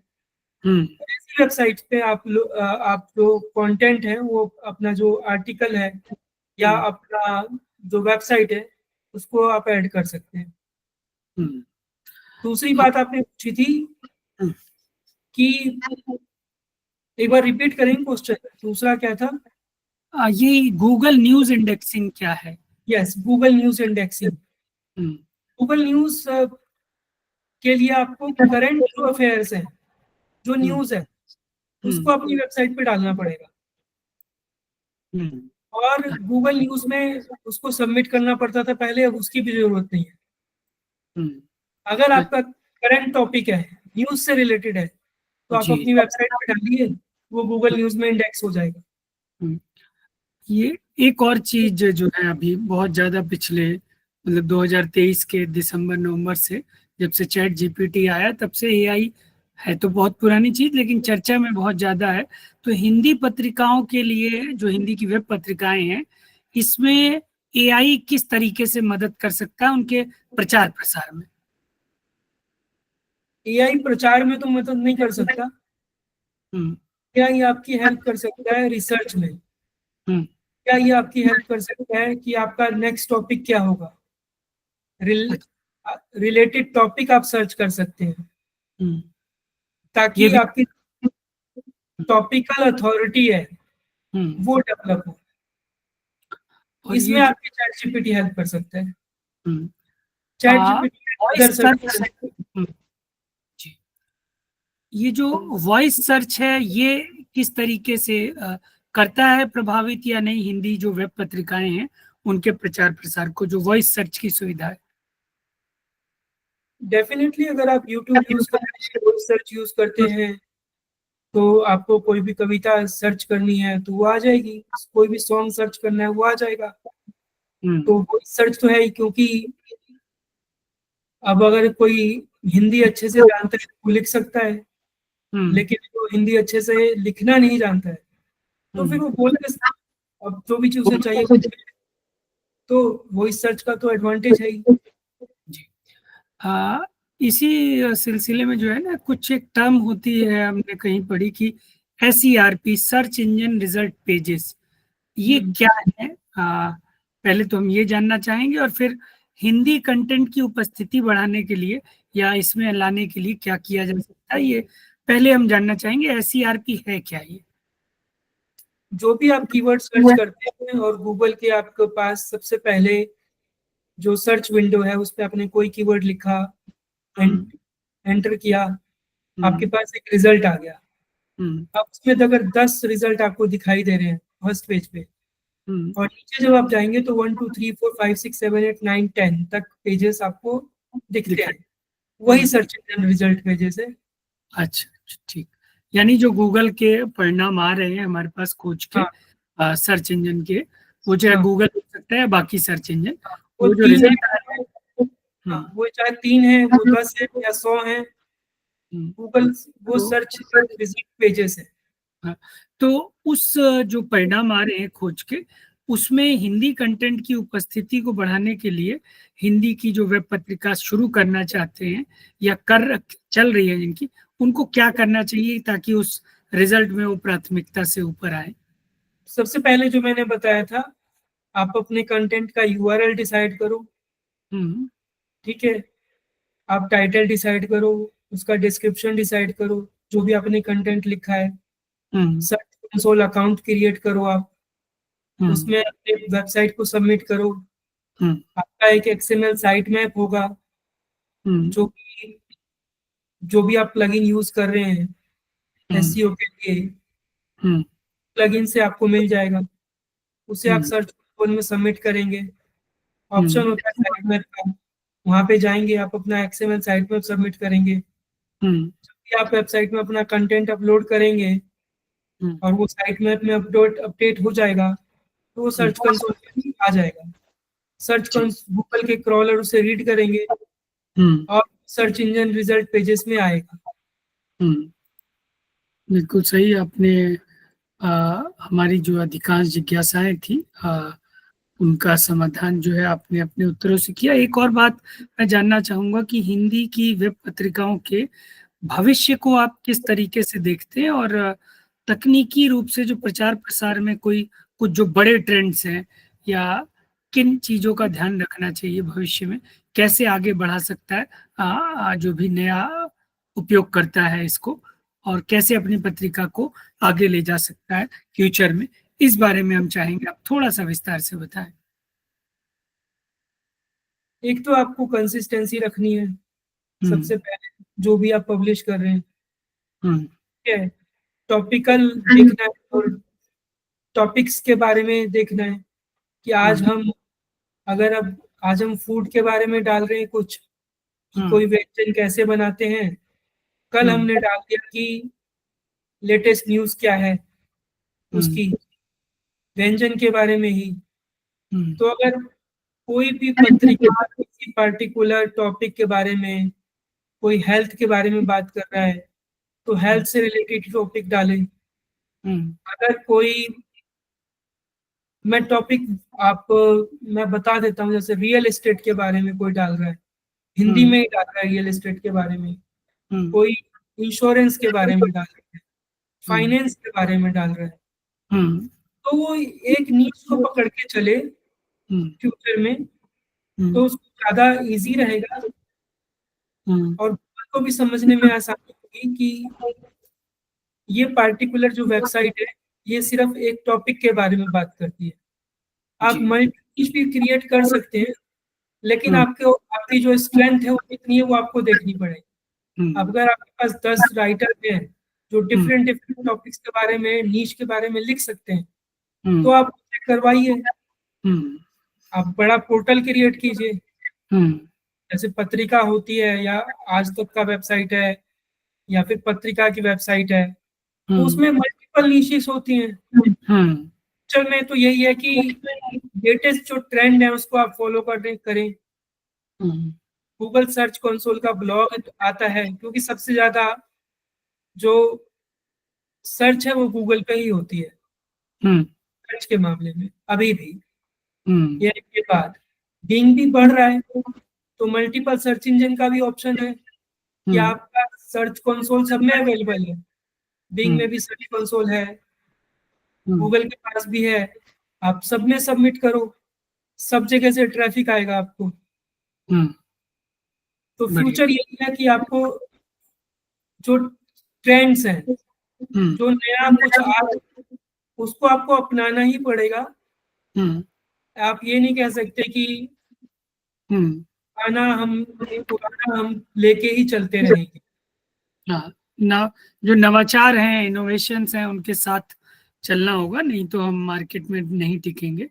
ऐसी वेबसाइट पे आप जो कंटेंट है वो अपना जो आर्टिकल है या अपना जो वेबसाइट है उसको आप ऐड कर सकते हैं। दूसरी बात आपने पूछी थी कि एक बार रिपीट करेंगे क्वेश्चन, दूसरा क्या था? ये गूगल न्यूज इंडेक्सिंग क्या है? Yes, Google news indexing. Google news के लिए आपको करंट जो अफेयर्स हैं, जो न्यूज है, उसको अपनी वेबसाइट पे डालना पड़ेगा। और गूगल न्यूज में उसको सबमिट करना पड़ता था पहले, अब उसकी भी जरूरत नहीं है। अगर आपका करंट टॉपिक है, न्यूज से रिलेटेड है, तो आप अपनी वेबसाइट पे डालिए, वो गूगल न्यूज में इंडेक्स हो जाएगा। ये एक और चीज जो है अभी बहुत ज्यादा पिछले मतलब 2023 के दिसंबर नवंबर से जब से चैट जीपीटी आया तब से एआई है तो बहुत पुरानी चीज लेकिन चर्चा में बहुत ज्यादा है। तो हिंदी पत्रिकाओं के लिए जो हिंदी की वेब पत्रिकाएं हैं इसमें एआई किस तरीके से मदद कर सकता है उनके प्रचार प्रसार में? एआई प्रचार में तो मदद नहीं कर सकता। एआई आपकी हेल्प कर सकता है रिसर्च में। क्या ये आपकी हेल्प कर सकता है कि आपका नेक्स्ट टॉपिक क्या होगा, रिलेटेड टॉपिक आप सर्च कर सकते हैं ताकि आपकी टॉपिकल अथॉरिटी है वो डेवलप हो। इसमें आपकी चैट जीपीटी हेल्प कर सकता है। चैट जीपीटी ये जो वॉइस सर्च है ये किस तरीके से करता है प्रभावित या नहीं हिंदी जो वेब पत्रिकाएं हैं उनके प्रचार प्रसार को, जो वॉइस सर्च की सुविधा है? डेफिनेटली अगर आप यूट्यूब यूज करते हैं, सर्च यूज करते हैं, तो आपको कोई भी कविता सर्च करनी है तो वो आ जाएगी, कोई भी सॉन्ग सर्च करना है वो आ जाएगा। तो वॉइस सर्च तो है ही, क्योंकि अब अगर कोई हिंदी अच्छे से जानता है वो लिख सकता है, लेकिन जो हिंदी अच्छे से लिखना नहीं जानता है तो फिर वो बोल के अब जो भी चीज उसे चाहिए तो वॉइस सर्च का तो एडवांटेज है ही। इसी सिलसिले में जो है ना कुछ एक टर्म होती है हमने कहीं पढ़ी कि SERP, search engine result pages, ये क्या है? पहले तो हम ये जानना चाहेंगे और फिर हिंदी कंटेंट की उपस्थिति बढ़ाने के लिए या इसमें लाने के लिए क्या किया जा सकता है, ये पहले हम जानना चाहेंगे। SERP है क्या ये? जो भी आप कीवर्ड सर्च करते हैं और गूगल के आपके पास सबसे पहले जो सर्च विंडो है उस पर आपने कोई कीवर्ड लिखा, एंटर किया, आपके पास एक रिजल्ट आ गया। अब उसमें अगर 10 रिजल्ट आपको दिखाई दे रहे हैं फर्स्ट पेज पे, और नीचे जब आप जाएंगे तो 1 2 3 4 5 6 7 8 9 10 तक पेजेस आपको दिखते हैं, वही सर्च इंजन रिजल्ट पेजेस है। अच्छा, ठीक। यानी जो गूगल के परिणाम आ रहे हैं हमारे पास खोज के, सर्च इंजन के, वो चाहे गूगल हो सकता है बाकी सर्च इंजन, वो जो रिजल्ट आ रहे हैं वो चाहे 3 है, वो 10 है या 100 है, गूगल वो सर्च रिजल्ट पेजेस है। तो उस जो परिणाम आ रहे हैं खोज के, उसमें हिंदी कंटेंट की उपस्थिति को बढ़ाने के लिए हिंदी की जो वेब पत्रिका शुरू करना चाहते हैं या चल रही है जिनकी, उनको क्या करना चाहिए ताकि उस रिजल्ट में वो प्राथमिकता से ऊपर आए? सबसे पहले जो मैंने बताया था, आप अपने कंटेंट का यूआरएल डिसाइड करो। ठीक है, आप टाइटल डिसाइड करो, उसका डिस्क्रिप्शन डिसाइड करो, जो भी आपने कंटेंट लिखा है। सर्च कंसोल अकाउंट क्रिएट करो आप, उसमें अपने वेबसाइट को सबमिट करो। आपका एक XML साइट मैप होगा, जो भी आप प्लगइन यूज कर रहे हैं SEO के लिए, प्लगइन से आपको मिल जाएगा, उसे आप सर्च कंसोल में सबमिट करेंगे। ऑप्शन होता है साइट मैप का, वहां पे जाएंगे, आप अपना XML साइट मैप सबमिट करेंगे। जब भी आप वेबसाइट में अपना कंटेंट अपलोड करेंगे और वो साइट मैप में अपडेट हो जाएगा तो वो सर्च कंसोल में आ जाएगा। सर्च गूगल के क्रॉलर उसे रीड करेंगे और सर्च इंजन रिजल्ट पेजेस में आएगा। बिल्कुल सही आपने हमारी जो अधिकांश जिज्ञासाएं थी उनका समाधान जो है आपने अपने उत्तरों से किया। एक और बात मैं जानना चाहूंगा कि हिंदी की वेब पत्रिकाओं के भविष्य को आप किस तरीके से देखते हैं, और तकनीकी रूप से जो प्रचार प्रसार में कोई कुछ जो बड़े ट्रेंड्स हैं या किन चीजों का ध्यान रखना चाहिए भविष्य में, कैसे आगे बढ़ा सकता है जो भी नया उपयोग करता है इसको, और कैसे अपनी पत्रिका को आगे ले जा सकता है फ्यूचर में, इस बारे में हम चाहेंगे आप थोड़ा सा विस्तार से बताएं। एक तो आपको कंसिस्टेंसी रखनी है सबसे पहले, जो भी आप पब्लिश कर रहे हैं, ठीक है। टॉपिकल देखना है और टॉपिक्स के बारे में देखना है कि आज हम फूड के बारे में डाल रहे हैं कुछ, कि कोई व्यंजन कैसे बनाते हैं। कल हमने डाल दिया कि लेटेस्ट न्यूज क्या है उसकी, व्यंजन के बारे में ही। तो अगर कोई भी पत्रिका किसी पर्टिकुलर टॉपिक के बारे में, कोई हेल्थ के बारे में बात कर रहा है तो हेल्थ से रिलेटेड टॉपिक डालें। अगर कोई मैं बता देता हूँ, जैसे रियल एस्टेट के बारे में कोई डाल रहा है, हिंदी में ही डाल रहा है रियल एस्टेट के बारे में, कोई इंश्योरेंस के बारे में डाल रहा है, फाइनेंस के बारे में डाल रहा है, तो वो एक नीश को पकड़ के चले फ्यूचर में, तो उसको ज्यादा इजी रहेगा और को भी समझने में आसानी होगी कि ये पार्टिकुलर जो वेबसाइट है ये सिर्फ एक टॉपिक के बारे में बात करती है। आप मल्टी भी क्रिएट कर सकते हैं, लेकिन आपकी जो स्ट्रेंथ है वो कितनी है वो आपको देखनी पड़ेगी। अगर आपके पास 10 राइटर हैं जो डिफरेंट टॉपिक्स के बारे में, नीश के बारे में लिख सकते हैं, तो आप करवाइए। आप बड़ा पोर्टल क्रिएट कीजिए, जैसे पत्रिका होती है या आज तक का वेबसाइट है या फिर पत्रिका की वेबसाइट है, तो उसमें मल्टीपल नीशेस होती हैं। चल में तो यही है कि लेटेस्ट जो ट्रेंड है उसको आप फॉलो करें। गूगल सर्च कंसोल का ब्लॉग आता है, क्योंकि सबसे ज्यादा जो सर्च है वो गूगल पे ही होती है सर्च के मामले में अभी भी। ये के बाद बिंग भी बढ़ रहा है, तो मल्टीपल सर्च इंजन का भी ऑप्शन है कि आपका सर्च कंसोल सब में अवेलेबल है। बिंग में भी सर्च कंसोल है, गूगल के पास भी है, आप सब में सबमिट करो, सब जगह से ट्रैफिक आएगा आपको। तो फ्यूचर यही है कि आपको जो ट्रेंड्स हैं, जो नया कुछ आ उसको आपको अपनाना ही पड़ेगा। आप ये नहीं कह सकते कि पुराना हम लेके ही चलते रहेंगे। जो नवाचार हैं, इनोवेशंस हैं, उनके साथ चलना होगा, नहीं तो हम मार्केट में नहीं टिकेंगे।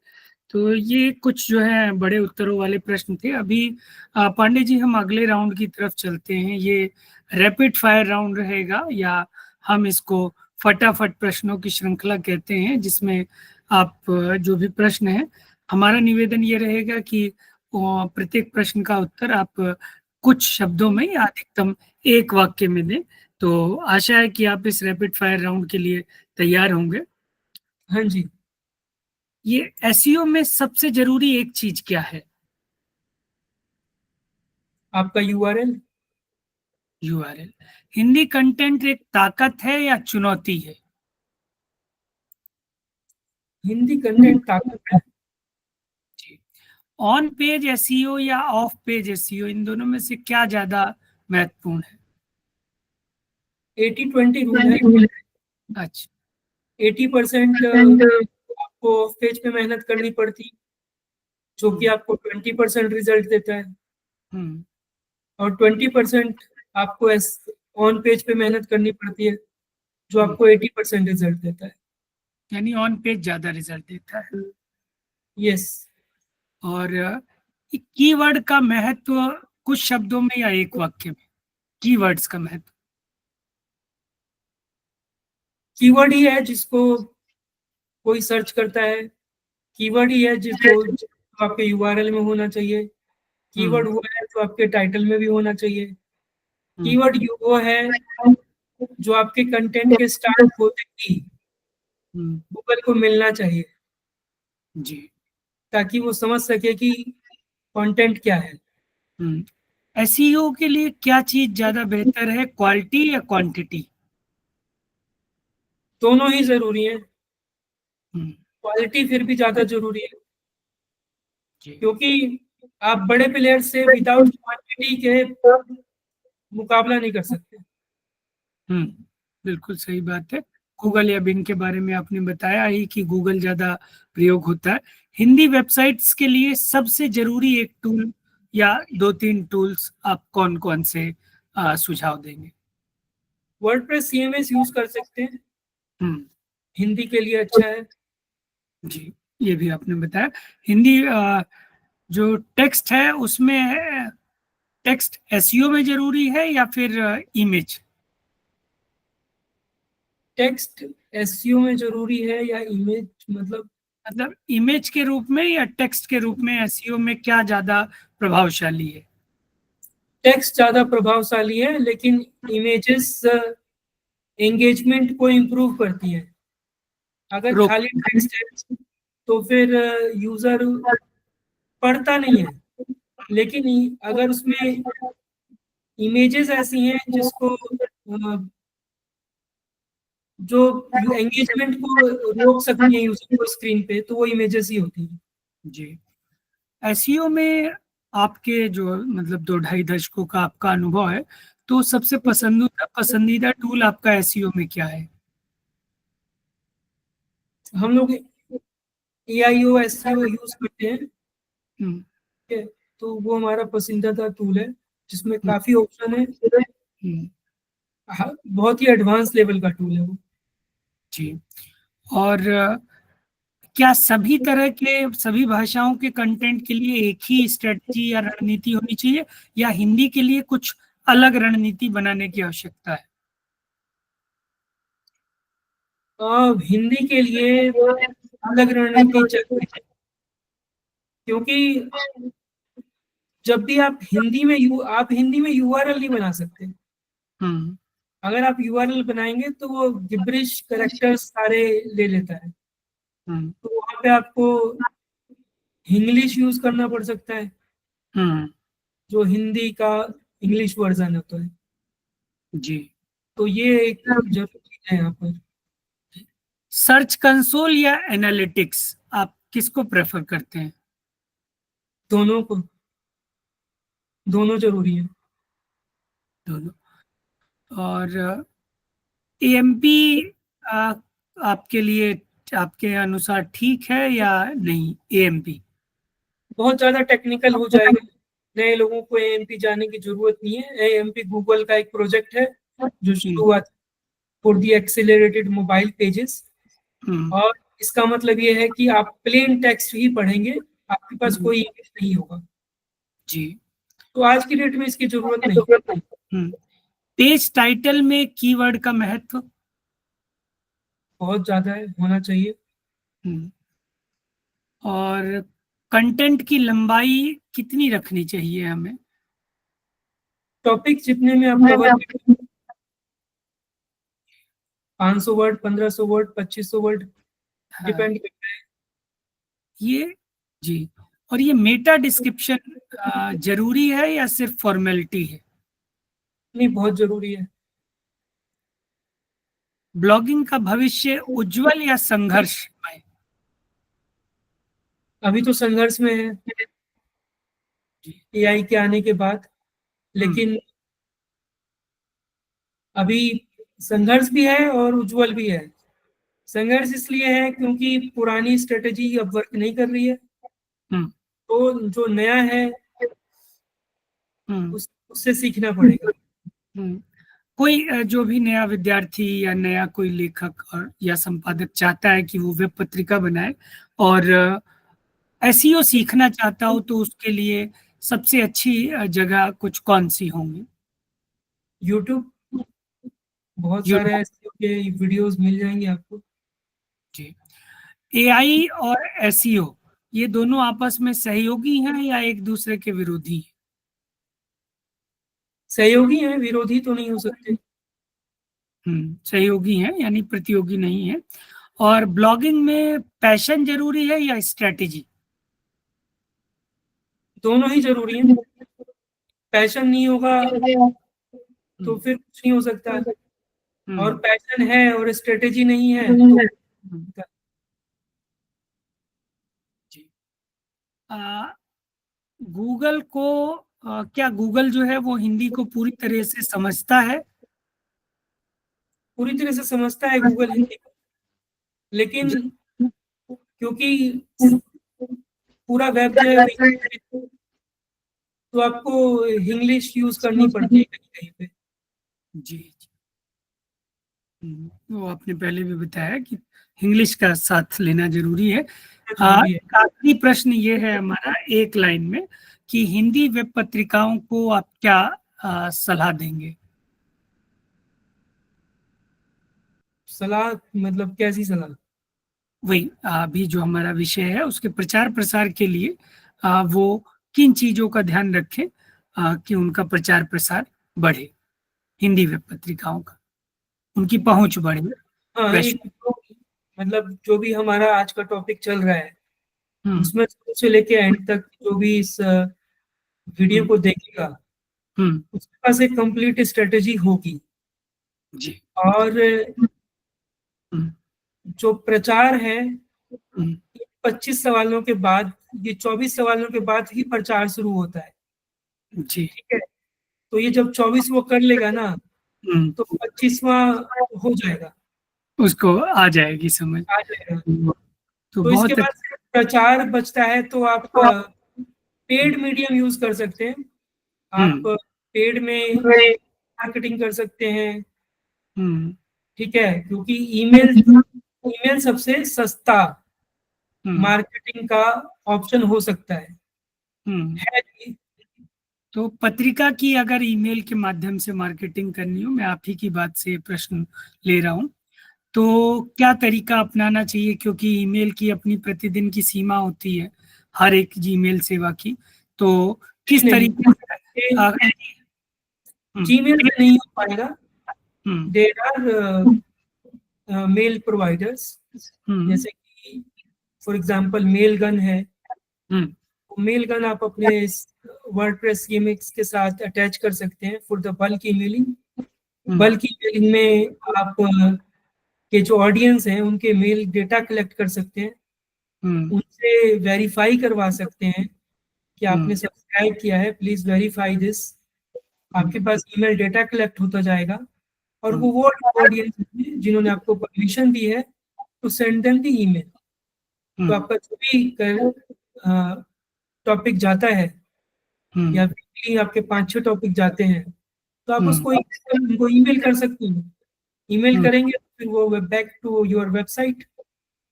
तो ये कुछ जो है बड़े उत्तरों वाले प्रश्न थे। अभी पांडे जी हम अगले राउंड की तरफ चलते हैं। ये रैपिड फायर राउंड रहेगा, या हम इसको फटाफट प्रश्नों की श्रृंखला कहते हैं, जिसमें आप जो भी प्रश्न है, हमारा निवेदन ये रहेगा कि प्रत्येक प्रश्न का उत्तर आप कुछ शब्दों में या अधिकतम एक वाक्य में दें। तो आशा है कि आप इस रैपिड फायर राउंड के लिए तैयार होंगे। हाँ जी। ये एसईओ में सबसे जरूरी एक चीज क्या है? आपका यूआरएल। यूआरएल। हिंदी कंटेंट एक ताकत है या चुनौती है? हिंदी कंटेंट ताकत है। ऑन पेज एसईओ या ऑफ पेज एसईओ, इन दोनों में से क्या ज्यादा महत्वपूर्ण है? 80-20 रूल है। अच्छा। 80% आपको ऑफ पेज पे मेहनत करनी पड़ती, जो कि आपको 20% रिजल्ट देता है, और 20% आपको ऑन पेज पे मेहनत करनी पड़ती है, जो आपको 80% रिजल्ट देता है। यानी ऑन पेज ज्यादा रिजल्ट देता है। यस। और कीवर्ड का महत्व कुछ शब्दों में या एक वाक्य में, कीवर्ड्स का महत्व? कीवर्ड ही है जिसको कोई सर्च करता है, कीवर्ड ही है जिसको आपके यूआरएल में होना चाहिए, कीवर्ड हुआ है तो आपके टाइटल में भी होना चाहिए, कीवर्ड वो है जो आपके कंटेंट के स्टार्ट होते ही गूगल को मिलना चाहिए, जी। ताकि वो समझ सके कि कंटेंट क्या है। एसईओ के लिए क्या चीज ज्यादा बेहतर है, क्वालिटी या क्वांटिटी? दोनों ही जरूरी है, हम्म, क्वालिटी फिर भी ज्यादा जरूरी है, जी। क्योंकि आप बड़े प्लेयर से विदाउट क्वांटिटी के मुकाबला नहीं कर सकते। बिल्कुल सही बात है। गूगल या बिंग के बारे में आपने बताया ही कि गूगल ज्यादा प्रयोग होता है। हिंदी वेबसाइट्स के लिए सबसे जरूरी एक टूल या दो तीन टूल्स आप कौन कौन से सुझाव देंगे? वर्डप्रेस सीएमएस यूज कर सकते हैं, हम्म, हिंदी के लिए अच्छा है। जी, ये भी आपने बताया। हिंदी जो टेक्स्ट है उसमें टेक्स्ट एसईओ में जरूरी है या फिर इमेज? टेक्स्ट एसईओ में जरूरी है या इमेज, मतलब इमेज के रूप में या टेक्स्ट के रूप में एसईओ में क्या ज्यादा प्रभावशाली है? टेक्स्ट ज्यादा प्रभावशाली है, लेकिन इमेजेस एंगेजमेंट को इम्प्रूव करती है। अगर रोक। खाली टेक्स्ट है तो फिर यूजर पढ़ता नहीं है, लेकिन अगर उसमें इमेजेस ऐसी हैं जिसको जो एंगेजमेंट को रोक सकती है यूजर को स्क्रीन पे, तो वो इमेजेस ही होती है। जी। एसईओ में आपके जो मतलब 2 ढाई दशकों का आपका अनुभव है, तो सबसे पसंदीदा टूल आपका एसईओ में क्या है? हम लोग एआईओ एसईओ यूज करते हैं, हम्म, ठीक है? तो वो हमारा पसंदीदा टूल है, जिसमें हम्म, काफी ऑप्शन है। हम्म, हाँ, बहुत ही एडवांस लेवल का टूल है वो। जी। और क्या सभी तरह के सभी भाषाओं के कंटेंट के लिए एक ही स्ट्रेटजी या रणनीति होनी चाहिए, या हिंदी के लिए कुछ अलग रणनीति बनाने की आवश्यकता है? हिंदी के लिए अलग रणनीति चाहिए, क्योंकि जब भी आप हिंदी में यूआरएल नहीं बना सकते। हम्म, अगर आप यूआरएल बनाएंगे तो वो गिब्रिश कैरेक्टर्स सारे ले लेता है, हम्म, तो वहां पे आपको इंग्लिश यूज करना पड़ सकता है, हम्म, जो हिंदी का इंग्लिश वर्जन होता है। जी। तो ये एक जरूरी चीज है यहाँ पर। सर्च कंसोल या एनालिटिक्स, आप किसको प्रेफर करते हैं? दोनों को, दोनों जरूरी है। दोनों। और एएमपी आपके लिए, आपके अनुसार ठीक है या नहीं एएमपी? बहुत ज्यादा टेक्निकल हो जाएगा, नए लोगों को एएमपी जाने की जरूरत नहीं है। एएमपी गूगल का एक प्रोजेक्ट है जो शुरू हम्म, हुआ था for the accelerated mobile pages, हम्म, और इसका मतलब ये है कि आप प्लेन टेक्स्ट ही पढ़ेंगे, आपके पास हम्म, कोई इंग्लिश नहीं होगा। जी। तो आज की डेट में इसकी जरूरत नहीं। पेज टाइटल में कीवर्ड का महत्व? बहुत ज्यादा है, होना चाहिए। हम्म, और कंटेंट की लंबाई कितनी रखनी चाहिए हमें? टॉपिक जितने में आप कवर करें, 500 वर्ड, 1500 वर्ड, 2500 वर्ड, हाँ, डिपेंड करता है। ये, जी। और ये मेटा डिस्क्रिप्शन जरूरी है या सिर्फ फॉर्मेलिटी है? नहीं, बहुत जरूरी है। ब्लॉगिंग का भविष्य उज्जवल या संघर्षमय? अभी तो संघर्ष में है जी। एआई के आने के बाद, हम्म, लेकिन अभी संघर्ष भी है और उज्जवल भी है। संघर्ष इसलिए है क्योंकि पुरानी स्ट्रेटेजी अब वर्क नहीं कर रही है, हम्म, तो जो नया है हम्म, उससे सीखना पड़ेगा। हम्म। कोई जो भी नया विद्यार्थी या नया कोई लेखक और या संपादक चाहता है कि वो वेब पत्रिका बनाए और एसईओ सीखना चाहता हो, तो उसके लिए सबसे अच्छी जगह कुछ कौन सी होंगी? यूट्यूब, बहुत सारे यूट्यूब। SEO के वीडियोस मिल जाएंगे आपको। जी। एआई और एसईओ, ये दोनों आपस में सहयोगी हैं या एक दूसरे के विरोधी हैं? सहयोगी हैं, विरोधी तो नहीं हो सकते। सहयोगी हैं यानी प्रतियोगी नहीं है। और ब्लॉगिंग में पैशन जरूरी है या स्ट्रेटेजी? दोनों ही जरूरी हैं। पैशन नहीं होगा तो फिर कुछ नहीं हो सकता, और पैशन है और स्ट्रेटेजी नहीं है तो जी। गूगल को क्या गूगल जो है वो हिंदी को पूरी तरह से समझता है? पूरी तरह से समझता है गूगल हिंदी को, लेकिन क्योंकि पूरा वेब जो है वो इंग्लिश में, तो आपको इंग्लिश यूज करनी पड़ती है कहीं कहीं पे। जी जी। वो आपने पहले भी बताया कि इंग्लिश का साथ लेना जरूरी है। जरूरी है। आखिरी प्रश्न ये है हमारा एक लाइन में कि हिंदी वेब पत्रिकाओं को आप क्या सलाह देंगे? सलाह मतलब कैसी सलाह? वही अभी जो हमारा विषय है उसके प्रचार प्रसार के लिए वो किन चीजों का ध्यान रखें कि उनका प्रचार प्रसार बढ़े, हिंदी वेब पत्रिकाओं का, उनकी पहुंच बढ़े हाँ, एक वैश्विक। तो मतलब जो भी हमारा आज का टॉपिक चल रहा है हम्म उसमें शुरू से लेके एंड तक जो भी इस वीडियो हम्म को देखेगा हम्म, उसके पास एक कंप्लीट स्ट्रेटेजी होगी। जी। और हम्म जो प्रचार है हम्म, 25 सवालों के बाद, ये 24 सवालों के बाद ही प्रचार शुरू होता है। जी। ठीक है, तो ये जब 24 वो कर लेगा ना हम्म, तो 25वां हो जाएगा, उसको आ जाएगी समझ। आ जाएगा। तो तो इसके बहुत बाद सिर्फ प्रचार बचता है, तो आप पेड मीडियम यूज कर सकते हैं। आप हम्म पेड में मार्केटिंग कर सकते हैं। हम्म ठीक है, क्योंकि ईमेल ईमेल सबसे सस्ता हम्म मार्केटिंग का ऑप्शन हो सकता हम्म। है कि तो पत्रिका की अगर ईमेल के माध्यम से मार्केटिंग करनी हो, मैं आप ही की बात से प्रश्न ले रहा हूँ, तो क्या तरीका अपनाना चाहिए? क्योंकि ईमेल की अपनी प्रतिदिन की सीमा होती है हर एक जीमेल सेवा की। तो किस नहीं, तरीके से जीमेल पे नहीं हो पाएगा। हम्म देर आर मेल प्रोवाइडर्स, हम्म जैसे कि फॉर एग्जांपल मेल गन है। हम्म मेल गन आप अपने वर्डप्रेस सीएमएक्स के साथ अटैच कर सकते हैं for the bulk emailing. Hmm bulk emailing में आप के जो ऑडियंस हैं उनके मेल डेटा कलेक्ट कर सकते हैं, हम्म उनसे वेरीफाई करवा सकते हैं कि आपने हम्म सब्सक्राइब किया है, प्लीज वेरीफाई दिस। हम्म आपके पास ईमेल डेटा कलेक्ट होता जाएगा, और हम्म वो ऑडियंस जिन्होंने आपको परमिशन दी है to send them the email. तो हम्म आपका जो भी टॉपिक जाता है, या हम्म वीकली आपके 5-6 टॉपिक जाते हैं, तो आप हम्म उसको उनको ईमेल कर सकते हैं। ईमेल हम्म करेंगे तो फिर वो बैक टू योर वेबसाइट।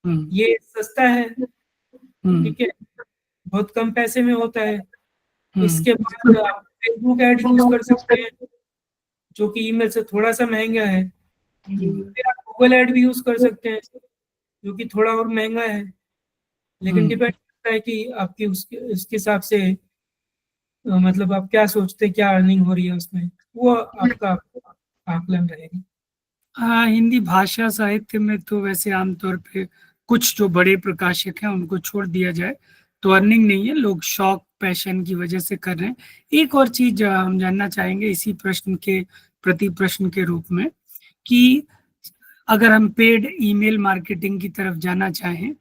हम्म ये सस्ता है। हम्म ठीक है, बहुत कम पैसे में होता है। हम्म इसके बाद आप फेसबुक ऐड यूज कर सकते हैं, जो कि ईमेल से थोड़ा सा महंगा है। फिर आप गूगल ऐड भी यूज कर सकते हैं, जो कि थोड़ा और महंगा है, लेकिन हम्म। डिपेंड करता है कि आपकी उसके हिसाब से मतलब आप क्या सोचते हैं, क्या अर्निंग हो रही है उसमें, वो आपका आकलन रहेगा। हाँ, हिंदी भाषा साहित्य में तो वैसे आमतौर पे कुछ जो बड़े प्रकाशक हैं उनको छोड़ दिया जाए तो अर्निंग नहीं है, लोग शौक पैशन की वजह से कर रहे हैं। एक और चीज हम जानना चाहेंगे इसी प्रश्न के प्रति प्रश्न के रूप में कि अगर हम पेड ईमेल मार्केटिंग की तरफ जाना चाहें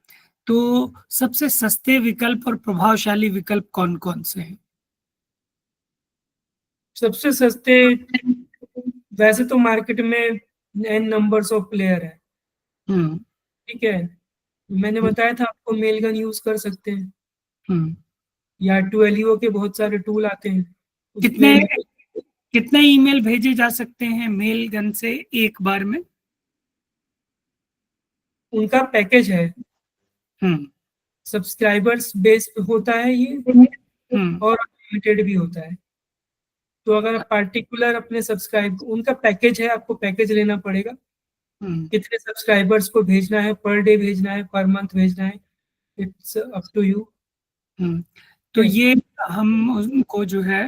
तो सबसे सस्ते विकल्प और प्रभावशाली विकल्प कौन कौन से हैं? सबसे सस्ते, वैसे तो मार्केट में एन नंबर्स ऑफ प्लेयर है। हम्म ठीक है, मैंने बताया था आपको मेलगन यूज कर सकते हैं, हम्म। या टूएलियो के बहुत सारे टूल आते हैं कितने उसमें। कितने ईमेल भेजे जा सकते हैं मेल गन से एक बार में? उनका पैकेज है, हम्म सब्सक्राइबर्स बेस पे होता है ये, हम्म और अनलिमिटेड भी होता है। तो अगर आप पार्टिकुलर अपने सब्सक्राइब, उनका पैकेज है, आपको पैकेज लेना पड़ेगा। हम्म कितने सब्सक्राइबर्स को भेजना है, पर डे भेजना है, पर मंथ भेजना है, इट्स अप टू यू। हम्म। तो ये हम उनको जो है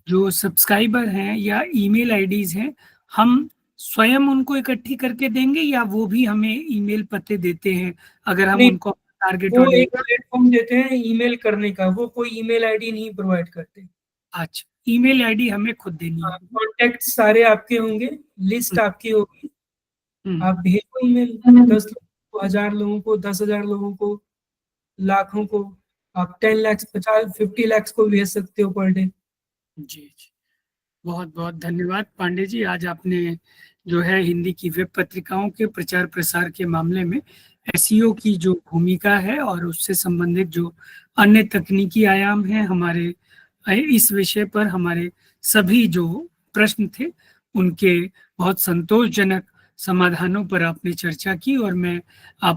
जो सब्सक्राइबर हैं या ईमेल आईडीज हैं, हम स्वयं उनको इकट्ठी करके देंगे या वो भी हमें ईमेल पते देते हैं अगर हम नहीं, उनको टारगेट वो ऑडियंस? एक प्लेटफॉर्म देते हैं ईमेल करने का, वो कोई ईमेल आईडी नहीं प्रोवाइड करते। अच्छा, ईमेल आईडी हमें खुद देनी होगी। कॉन्टेक्ट सारे आपके होंगे, लिस्ट आपकी होगी, आप भेजो ईमेल 10 लोगों को, 1000 लोगों को, 10,000 लोगों को, लाखों को, आप 10 लाख 50 लाख को भेज सकते हो पर डे। जी जी, बहुत बहुत धन्यवाद पांडे जी। आज आपने जो है हिंदी की वेब पत्रिकाओं के प्रचार प्रसार के मामले में एसईओ की जो भूमिका है और उससे संबंधित जो अन्य तकनीकी आयाम हैं हमारे इस विषय पर हमारे सभी जो प्रश्न थे उनके बहुत संतोषजनक समाधानों पर आपने चर्चा की। और मैं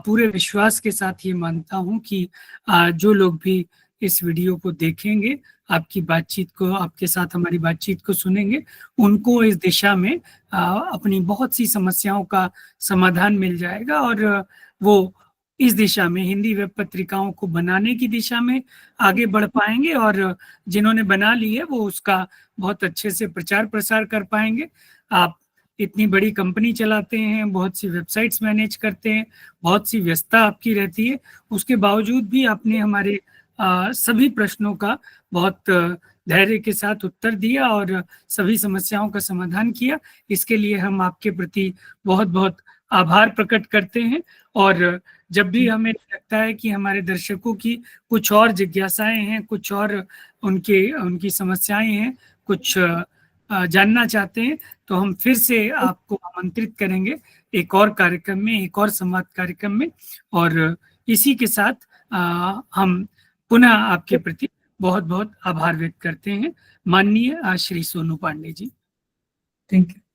पूरे विश्वास के साथ ये मानता हूँ कि जो लोग भी इस वीडियो को देखेंगे, आपकी बातचीत को, आपके साथ हमारी बातचीत को सुनेंगे, उनको इस दिशा में अपनी बहुत सी समस्याओं का समाधान मिल जाएगा और वो इस दिशा में हिंदी वेब पत्रिकाओं को बनाने की दिशा में आगे बढ़ पाएंगे और जिन्होंने बना ली है वो उसका बहुत अच्छे से प्रचार प्रसार कर पाएंगे। आप इतनी बड़ी कंपनी चलाते हैं, बहुत सी वेबसाइट्स मैनेज करते हैं, बहुत सी व्यस्तता आपकी रहती है, उसके बावजूद भी आपने हमारे सभी प्रश्नों का बहुत धैर्य के साथ उत्तर दिया और सभी समस्याओं का समाधान किया। इसके लिए हम आपके प्रति बहुत बहुत आभार प्रकट करते हैं। और जब भी हमें लगता है कि हमारे दर्शकों की कुछ और जिज्ञासाएं हैं, कुछ और उनकी समस्याएं हैं, कुछ जानना चाहते हैं, तो हम फिर से आपको आमंत्रित करेंगे एक और कार्यक्रम में, एक और संवाद कार्यक्रम में। और इसी के साथ हम पुनः आपके प्रति बहुत बहुत आभार व्यक्त करते हैं, माननीय श्री सोनू पांडे जी। Thank you.